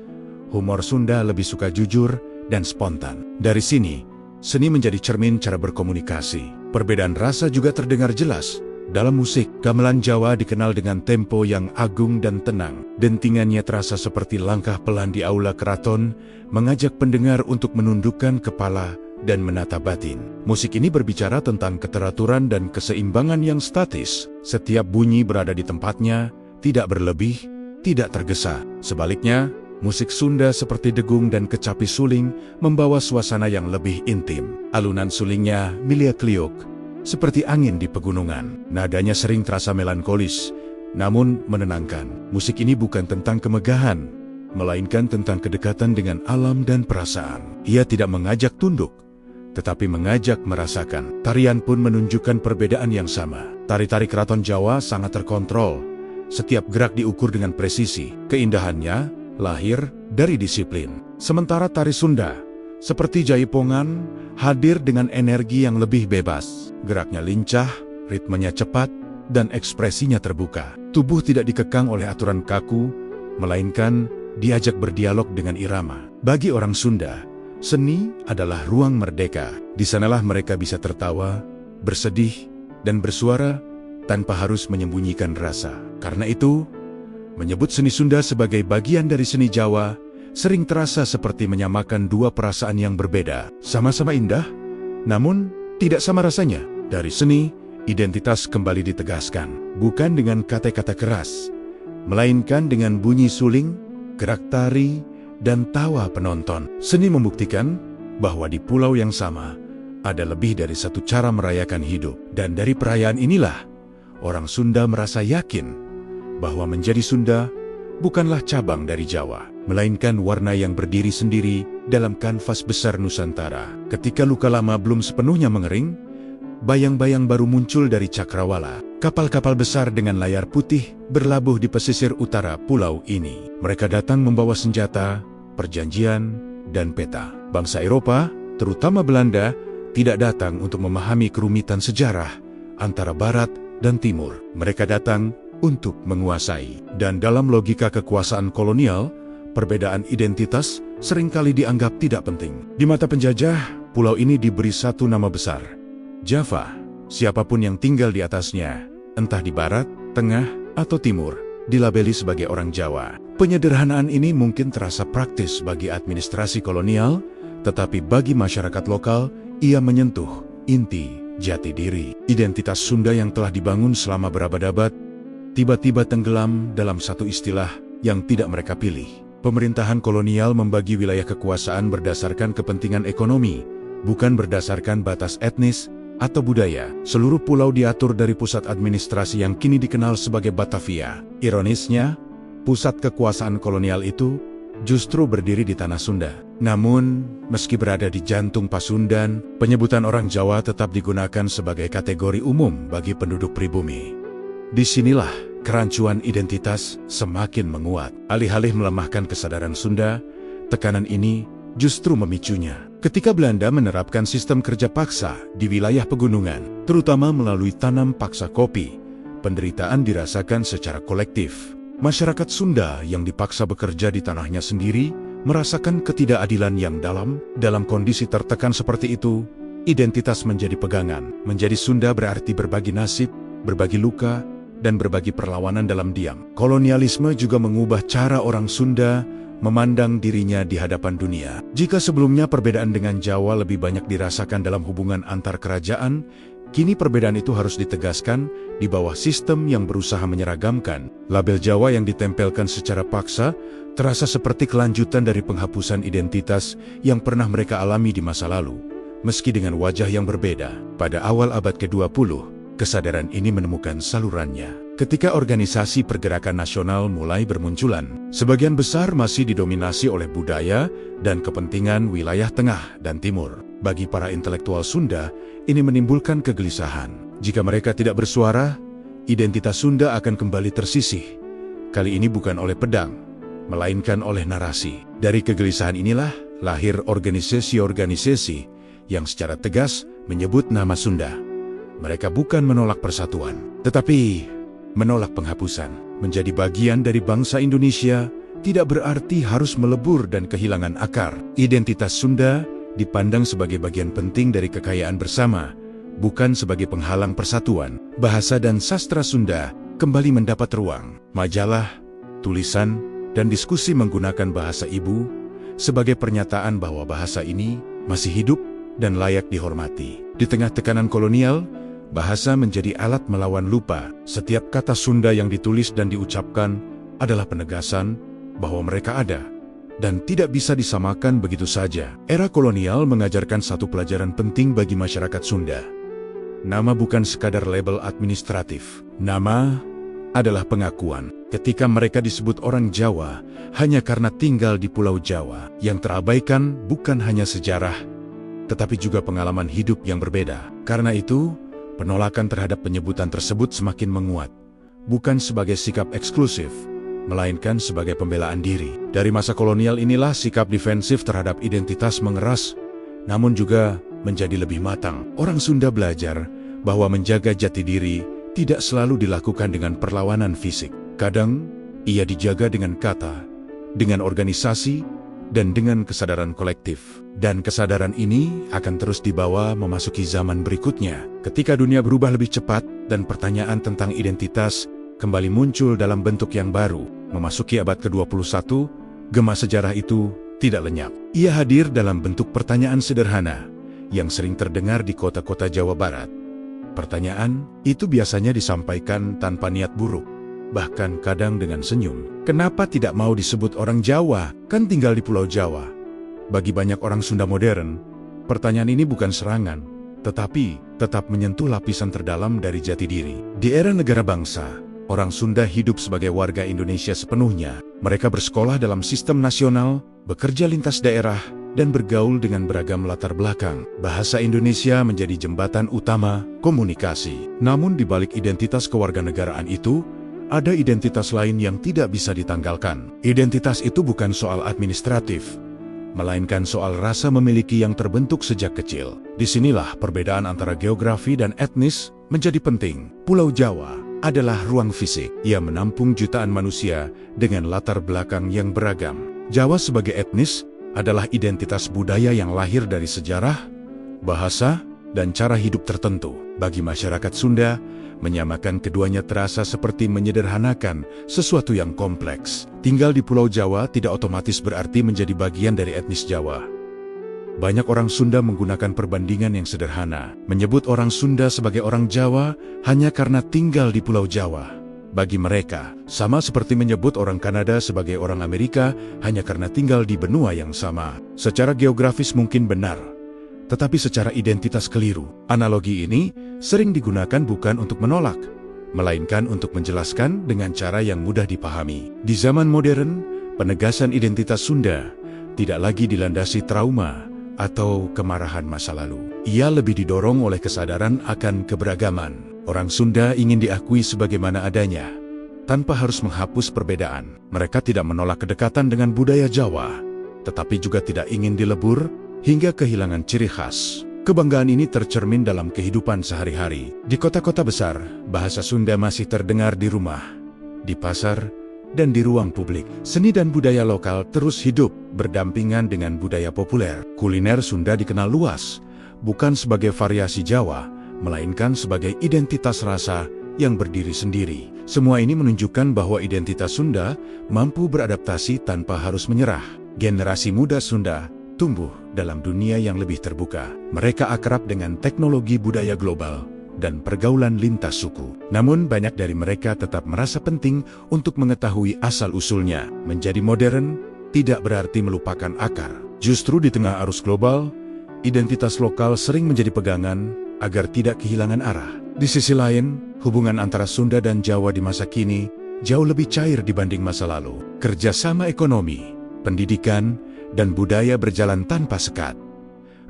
humor Sunda lebih suka jujur dan spontan. Dari sini, seni menjadi cermin cara berkomunikasi. Perbedaan rasa juga terdengar jelas. Dalam musik, gamelan Jawa dikenal dengan tempo yang agung dan tenang. Dentingannya terasa seperti langkah pelan di aula keraton, mengajak pendengar untuk menundukkan kepala dan menata batin. Musik ini berbicara tentang keteraturan dan keseimbangan yang statis. Setiap bunyi berada di tempatnya, tidak berlebih, tidak tergesa. Sebaliknya, Musik Sunda seperti degung dan kecapi suling membawa suasana yang lebih intim. Alunan sulingnya milia kliuk, seperti angin di pegunungan. Nadanya sering terasa melankolis, namun menenangkan. Musik ini bukan tentang kemegahan, melainkan tentang kedekatan dengan alam dan perasaan. Ia tidak mengajak tunduk, tetapi mengajak merasakan. Tarian pun menunjukkan perbedaan yang sama. Tari-tari keraton Jawa sangat terkontrol. Setiap gerak diukur dengan presisi. Keindahannya lahir dari disiplin. Sementara tari Sunda, seperti Jaipongan, hadir dengan energi yang lebih bebas. Geraknya lincah, ritmenya cepat, dan ekspresinya terbuka. Tubuh tidak dikekang oleh aturan kaku, melainkan diajak berdialog dengan irama. Bagi orang Sunda, seni adalah ruang merdeka. Di sanalah mereka bisa tertawa, bersedih, dan bersuara tanpa harus menyembunyikan rasa. Karena itu, menyebut seni Sunda sebagai bagian dari seni Jawa sering terasa seperti menyamakan dua perasaan yang berbeda. Sama-sama indah, namun tidak sama rasanya. Dari seni, identitas kembali ditegaskan. Bukan dengan kata-kata keras, melainkan dengan bunyi suling, gerak tari, dan tawa penonton. Seni membuktikan bahwa di pulau yang sama ada lebih dari satu cara merayakan hidup. Dan dari perayaan inilah, orang Sunda merasa yakin bahwa menjadi Sunda bukanlah cabang dari Jawa, melainkan warna yang berdiri sendiri dalam kanvas besar Nusantara. Ketika luka lama belum sepenuhnya mengering, bayang-bayang baru muncul dari cakrawala. Kapal-kapal besar dengan layar putih berlabuh di pesisir utara pulau ini. Mereka datang membawa senjata, perjanjian, dan peta. Bangsa Eropa, terutama Belanda, tidak datang untuk memahami kerumitan sejarah antara Barat dan Timur. Mereka datang untuk menguasai. Dan dalam logika kekuasaan kolonial, perbedaan identitas seringkali dianggap tidak penting. Di mata penjajah, pulau ini diberi satu nama besar, Java. Siapapun yang tinggal di atasnya, entah di barat, tengah, atau timur, dilabeli sebagai orang Jawa. Penyederhanaan ini mungkin terasa praktis bagi administrasi kolonial, tetapi bagi masyarakat lokal, ia menyentuh inti jati diri. Identitas Sunda yang telah dibangun selama berabad-abad tiba-tiba tenggelam dalam satu istilah yang tidak mereka pilih. Pemerintahan kolonial membagi wilayah kekuasaan berdasarkan kepentingan ekonomi, bukan berdasarkan batas etnis atau budaya. Seluruh pulau diatur dari pusat administrasi yang kini dikenal sebagai Batavia. Ironisnya, pusat kekuasaan kolonial itu justru berdiri di tanah Sunda. Namun, meski berada di jantung Pasundan, penyebutan orang Jawa tetap digunakan sebagai kategori umum bagi penduduk pribumi. Disinilah kerancuan identitas semakin menguat. Alih-alih melemahkan kesadaran Sunda, tekanan ini justru memicunya. Ketika Belanda menerapkan sistem kerja paksa di wilayah pegunungan, terutama melalui tanam paksa kopi, penderitaan dirasakan secara kolektif. Masyarakat Sunda yang dipaksa bekerja di tanahnya sendiri merasakan ketidakadilan yang dalam. Dalam kondisi tertekan seperti itu, identitas menjadi pegangan. Menjadi Sunda berarti berbagi nasib, berbagi luka, dan berbagi perlawanan dalam diam. Kolonialisme juga mengubah cara orang Sunda memandang dirinya di hadapan dunia. Jika sebelumnya perbedaan dengan Jawa lebih banyak dirasakan dalam hubungan antar kerajaan, kini perbedaan itu harus ditegaskan di bawah sistem yang berusaha menyeragamkan. Label Jawa yang ditempelkan secara paksa terasa seperti kelanjutan dari penghapusan identitas yang pernah mereka alami di masa lalu. Meski dengan wajah yang berbeda, pada awal abad ke-20, kesadaran ini menemukan salurannya. Ketika organisasi pergerakan nasional mulai bermunculan, sebagian besar masih didominasi oleh budaya dan kepentingan wilayah tengah dan timur. Bagi para intelektual Sunda, ini menimbulkan kegelisahan. Jika mereka tidak bersuara, identitas Sunda akan kembali tersisih. Kali ini bukan oleh pedang, melainkan oleh narasi. Dari kegelisahan inilah lahir organisasi-organisasi yang secara tegas menyebut nama Sunda. Mereka bukan menolak persatuan, tetapi menolak penghapusan. Menjadi bagian dari bangsa Indonesia tidak berarti harus melebur dan kehilangan akar. Identitas Sunda dipandang sebagai bagian penting dari kekayaan bersama, bukan sebagai penghalang persatuan. Bahasa dan sastra Sunda kembali mendapat ruang. Majalah, tulisan, dan diskusi menggunakan bahasa ibu sebagai pernyataan bahwa bahasa ini masih hidup dan layak dihormati. Di tengah tekanan kolonial, bahasa menjadi alat melawan lupa. Setiap kata Sunda yang ditulis dan diucapkan adalah penegasan bahwa mereka ada, dan tidak bisa disamakan begitu saja. Era kolonial mengajarkan satu pelajaran penting bagi masyarakat Sunda. Nama bukan sekadar label administratif. Nama adalah pengakuan. Ketika mereka disebut orang Jawa, hanya karena tinggal di Pulau Jawa. Yang terabaikan bukan hanya sejarah, tetapi juga pengalaman hidup yang berbeda. Karena itu, penolakan terhadap penyebutan tersebut semakin menguat. Bukan sebagai sikap eksklusif, melainkan sebagai pembelaan diri. Dari masa kolonial inilah sikap defensif terhadap identitas mengeras, namun juga menjadi lebih matang. Orang Sunda belajar bahwa menjaga jati diri tidak selalu dilakukan dengan perlawanan fisik. Kadang, ia dijaga dengan kata, dengan organisasi, dan dengan kesadaran kolektif. Dan kesadaran ini akan terus dibawa memasuki zaman berikutnya. Ketika dunia berubah lebih cepat dan pertanyaan tentang identitas kembali muncul dalam bentuk yang baru, memasuki abad ke-21, gema sejarah itu tidak lenyap. Ia hadir dalam bentuk pertanyaan sederhana yang sering terdengar di kota-kota Jawa Barat. Pertanyaan itu biasanya disampaikan tanpa niat buruk, bahkan kadang dengan senyum. Kenapa tidak mau disebut orang Jawa? Kan tinggal di Pulau Jawa. Bagi banyak orang Sunda modern, pertanyaan ini bukan serangan, tetapi tetap menyentuh lapisan terdalam dari jati diri. Di era negara bangsa, orang Sunda hidup sebagai warga Indonesia sepenuhnya. Mereka bersekolah dalam sistem nasional, bekerja lintas daerah, dan bergaul dengan beragam latar belakang. Bahasa Indonesia menjadi jembatan utama komunikasi. Namun di balik identitas kewarganegaraan itu, ada identitas lain yang tidak bisa ditanggalkan. Identitas itu bukan soal administratif, melainkan soal rasa memiliki yang terbentuk sejak kecil. Disinilah perbedaan antara geografi dan etnis menjadi penting. Pulau Jawa adalah ruang fisik. Ia menampung jutaan manusia dengan latar belakang yang beragam. Jawa sebagai etnis adalah identitas budaya yang lahir dari sejarah, bahasa, dan cara hidup tertentu. Bagi masyarakat Sunda, menyamakan keduanya terasa seperti menyederhanakan sesuatu yang kompleks. Tinggal di Pulau Jawa tidak otomatis berarti menjadi bagian dari etnis Jawa. Banyak orang Sunda menggunakan perbandingan yang sederhana, menyebut orang Sunda sebagai orang Jawa hanya karena tinggal di Pulau Jawa. Bagi mereka, sama seperti menyebut orang Kanada sebagai orang Amerika hanya karena tinggal di benua yang sama. Secara geografis mungkin benar, tetapi secara identitas keliru. Analogi ini sering digunakan bukan untuk menolak, melainkan untuk menjelaskan dengan cara yang mudah dipahami. Di zaman modern, penegasan identitas Sunda tidak lagi dilandasi trauma atau kemarahan masa lalu. Ia lebih didorong oleh kesadaran akan keberagaman. Orang Sunda ingin diakui sebagaimana adanya, tanpa harus menghapus perbedaan. Mereka tidak menolak kedekatan dengan budaya Jawa, tetapi juga tidak ingin dilebur hingga kehilangan ciri khas. Kebanggaan ini tercermin dalam kehidupan sehari-hari. Di kota-kota besar, bahasa Sunda masih terdengar di rumah, di pasar, dan di ruang publik. Seni dan budaya lokal terus hidup berdampingan dengan budaya populer. Kuliner Sunda dikenal luas, bukan sebagai variasi Jawa, melainkan sebagai identitas rasa yang berdiri sendiri. Semua ini menunjukkan bahwa identitas Sunda mampu beradaptasi tanpa harus menyerah. Generasi muda Sunda tumbuh dalam dunia yang lebih terbuka. Mereka akrab dengan teknologi budaya global dan pergaulan lintas suku. Namun banyak dari mereka tetap merasa penting untuk mengetahui asal-usulnya. Menjadi modern tidak berarti melupakan akar. Justru di tengah arus global, identitas lokal sering menjadi pegangan agar tidak kehilangan arah. Di sisi lain, hubungan antara Sunda dan Jawa di masa kini jauh lebih cair dibanding masa lalu. Kerjasama ekonomi, pendidikan, dan budaya berjalan tanpa sekat.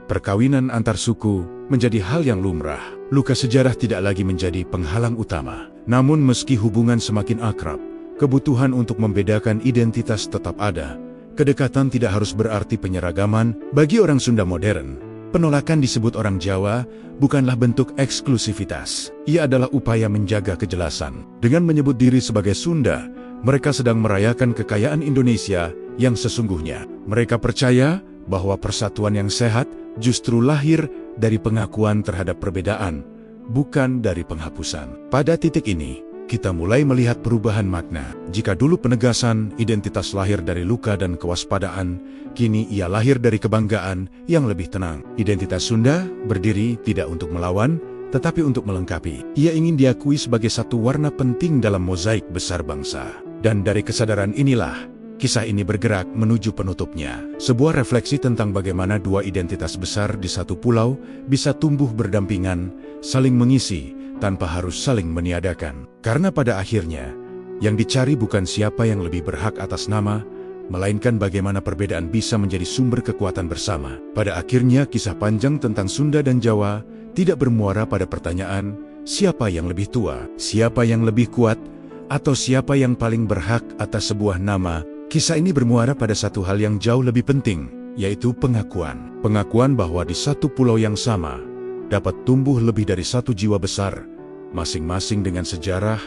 Perkawinan antar suku menjadi hal yang lumrah. Luka sejarah tidak lagi menjadi penghalang utama. Namun meski hubungan semakin akrab, kebutuhan untuk membedakan identitas tetap ada. Kedekatan tidak harus berarti penyeragaman. Bagi orang Sunda modern, penolakan disebut orang Jawa bukanlah bentuk eksklusivitas. Ia adalah upaya menjaga kejelasan. Dengan menyebut diri sebagai Sunda, mereka sedang merayakan kekayaan Indonesia yang sesungguhnya. Mereka percaya bahwa persatuan yang sehat justru lahir dari pengakuan terhadap perbedaan, bukan dari penghapusan. Pada titik ini, kita mulai melihat perubahan makna. Jika dulu penegasan identitas lahir dari luka dan kewaspadaan, kini ia lahir dari kebanggaan yang lebih tenang. Identitas Sunda berdiri tidak untuk melawan, tetapi untuk melengkapi. Ia ingin diakui sebagai satu warna penting dalam mozaik besar bangsa. Dan dari kesadaran inilah, kisah ini bergerak menuju penutupnya. Sebuah refleksi tentang bagaimana dua identitas besar di satu pulau bisa tumbuh berdampingan, saling mengisi, tanpa harus saling meniadakan. Karena pada akhirnya, yang dicari bukan siapa yang lebih berhak atas nama, melainkan bagaimana perbedaan bisa menjadi sumber kekuatan bersama. Pada akhirnya, kisah panjang tentang Sunda dan Jawa tidak bermuara pada pertanyaan, siapa yang lebih tua, siapa yang lebih kuat, atau siapa yang paling berhak atas sebuah nama. Kisah ini bermuara pada satu hal yang jauh lebih penting, yaitu pengakuan. Pengakuan bahwa di satu pulau yang sama, dapat tumbuh lebih dari satu jiwa besar, masing-masing dengan sejarah,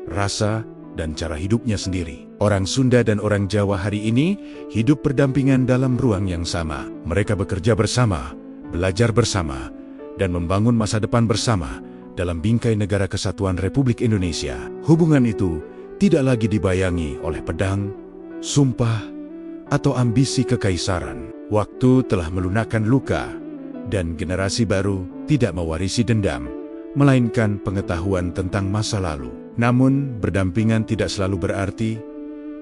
rasa, dan cara hidupnya sendiri. Orang Sunda dan orang Jawa hari ini hidup berdampingan dalam ruang yang sama. Mereka bekerja bersama, belajar bersama, dan membangun masa depan bersama dalam bingkai negara kesatuan Republik Indonesia. Hubungan itu tidak lagi dibayangi oleh pedang, sumpah, atau ambisi kekaisaran. Waktu telah melunakkan luka, dan generasi baru tidak mewarisi dendam, melainkan pengetahuan tentang masa lalu. Namun, berdampingan tidak selalu berarti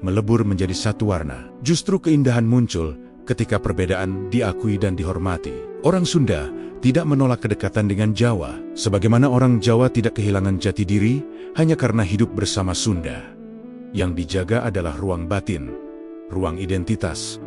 melebur menjadi satu warna. Justru keindahan muncul ketika perbedaan diakui dan dihormati. Orang Sunda tidak menolak kedekatan dengan Jawa, sebagaimana orang Jawa tidak kehilangan jati diri hanya karena hidup bersama Sunda. Yang dijaga adalah ruang batin, ruang identitas,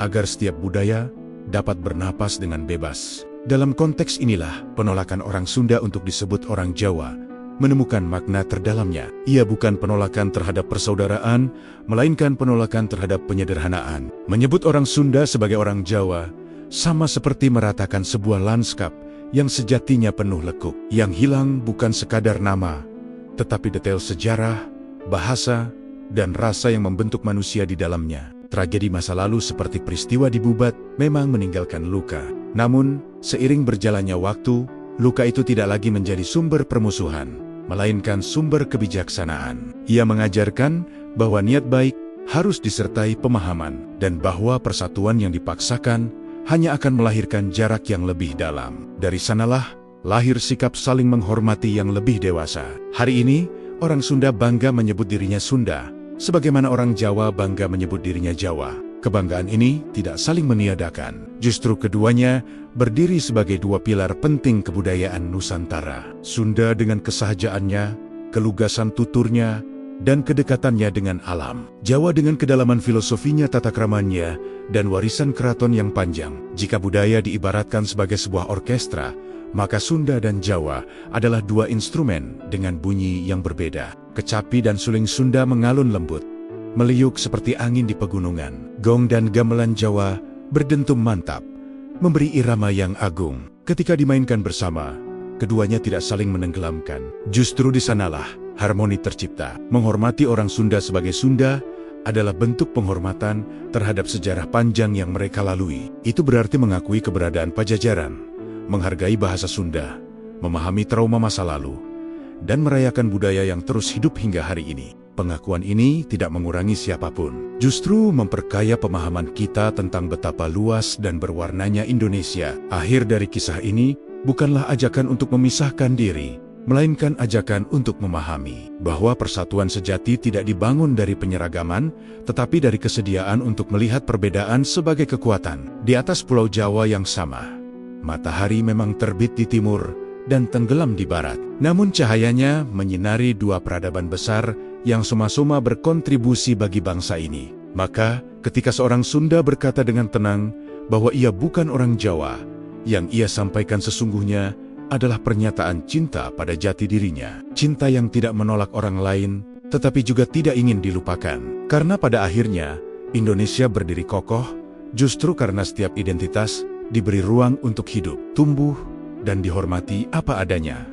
agar setiap budaya dapat bernapas dengan bebas. Dalam konteks inilah, penolakan orang Sunda untuk disebut orang Jawa menemukan makna terdalamnya. Ia bukan penolakan terhadap persaudaraan, melainkan penolakan terhadap penyederhanaan. Menyebut orang Sunda sebagai orang Jawa sama seperti meratakan sebuah lanskap yang sejatinya penuh lekuk. Yang hilang bukan sekadar nama, tetapi detail sejarah, bahasa, dan rasa yang membentuk manusia di dalamnya. Tragedi masa lalu seperti peristiwa di Bubat memang meninggalkan luka. Namun, seiring berjalannya waktu, luka itu tidak lagi menjadi sumber permusuhan, melainkan sumber kebijaksanaan. Ia mengajarkan bahwa niat baik harus disertai pemahaman, dan bahwa persatuan yang dipaksakan hanya akan melahirkan jarak yang lebih dalam. Dari sanalah lahir sikap saling menghormati yang lebih dewasa. Hari ini, orang Sunda bangga menyebut dirinya Sunda, sebagaimana orang Jawa bangga menyebut dirinya Jawa. Kebanggaan ini tidak saling meniadakan. Justru keduanya berdiri sebagai dua pilar penting kebudayaan Nusantara. Sunda dengan kesahajaannya, kelugasan tuturnya, dan kedekatannya dengan alam. Jawa dengan kedalaman filosofinya, tata kramanya, dan warisan keraton yang panjang. Jika budaya diibaratkan sebagai sebuah orkestra, maka Sunda dan Jawa adalah dua instrumen dengan bunyi yang berbeda. Kecapi dan suling Sunda mengalun lembut, meliuk seperti angin di pegunungan. Gong dan gamelan Jawa berdentum mantap, memberi irama yang agung. Ketika dimainkan bersama, keduanya tidak saling menenggelamkan. Justru di sanalah harmoni tercipta. Menghormati orang Sunda sebagai Sunda adalah bentuk penghormatan terhadap sejarah panjang yang mereka lalui. Itu berarti mengakui keberadaan Pajajaran, menghargai bahasa Sunda, memahami trauma masa lalu, dan merayakan budaya yang terus hidup hingga hari ini. Pengakuan ini tidak mengurangi siapapun, justru memperkaya pemahaman kita tentang betapa luas dan berwarnanya Indonesia. Akhir dari kisah ini bukanlah ajakan untuk memisahkan diri, melainkan ajakan untuk memahami bahwa persatuan sejati tidak dibangun dari penyeragaman, tetapi dari kesediaan untuk melihat perbedaan sebagai kekuatan. Di atas Pulau Jawa yang sama, matahari memang terbit di timur dan tenggelam di barat. Namun cahayanya menyinari dua peradaban besar yang sama-sama berkontribusi bagi bangsa ini. Maka, ketika seorang Sunda berkata dengan tenang bahwa ia bukan orang Jawa, yang ia sampaikan sesungguhnya adalah pernyataan cinta pada jati dirinya. Cinta yang tidak menolak orang lain, tetapi juga tidak ingin dilupakan. Karena pada akhirnya, Indonesia berdiri kokoh, justru karena setiap identitas diberi ruang untuk hidup, tumbuh, dan dihormati apa adanya.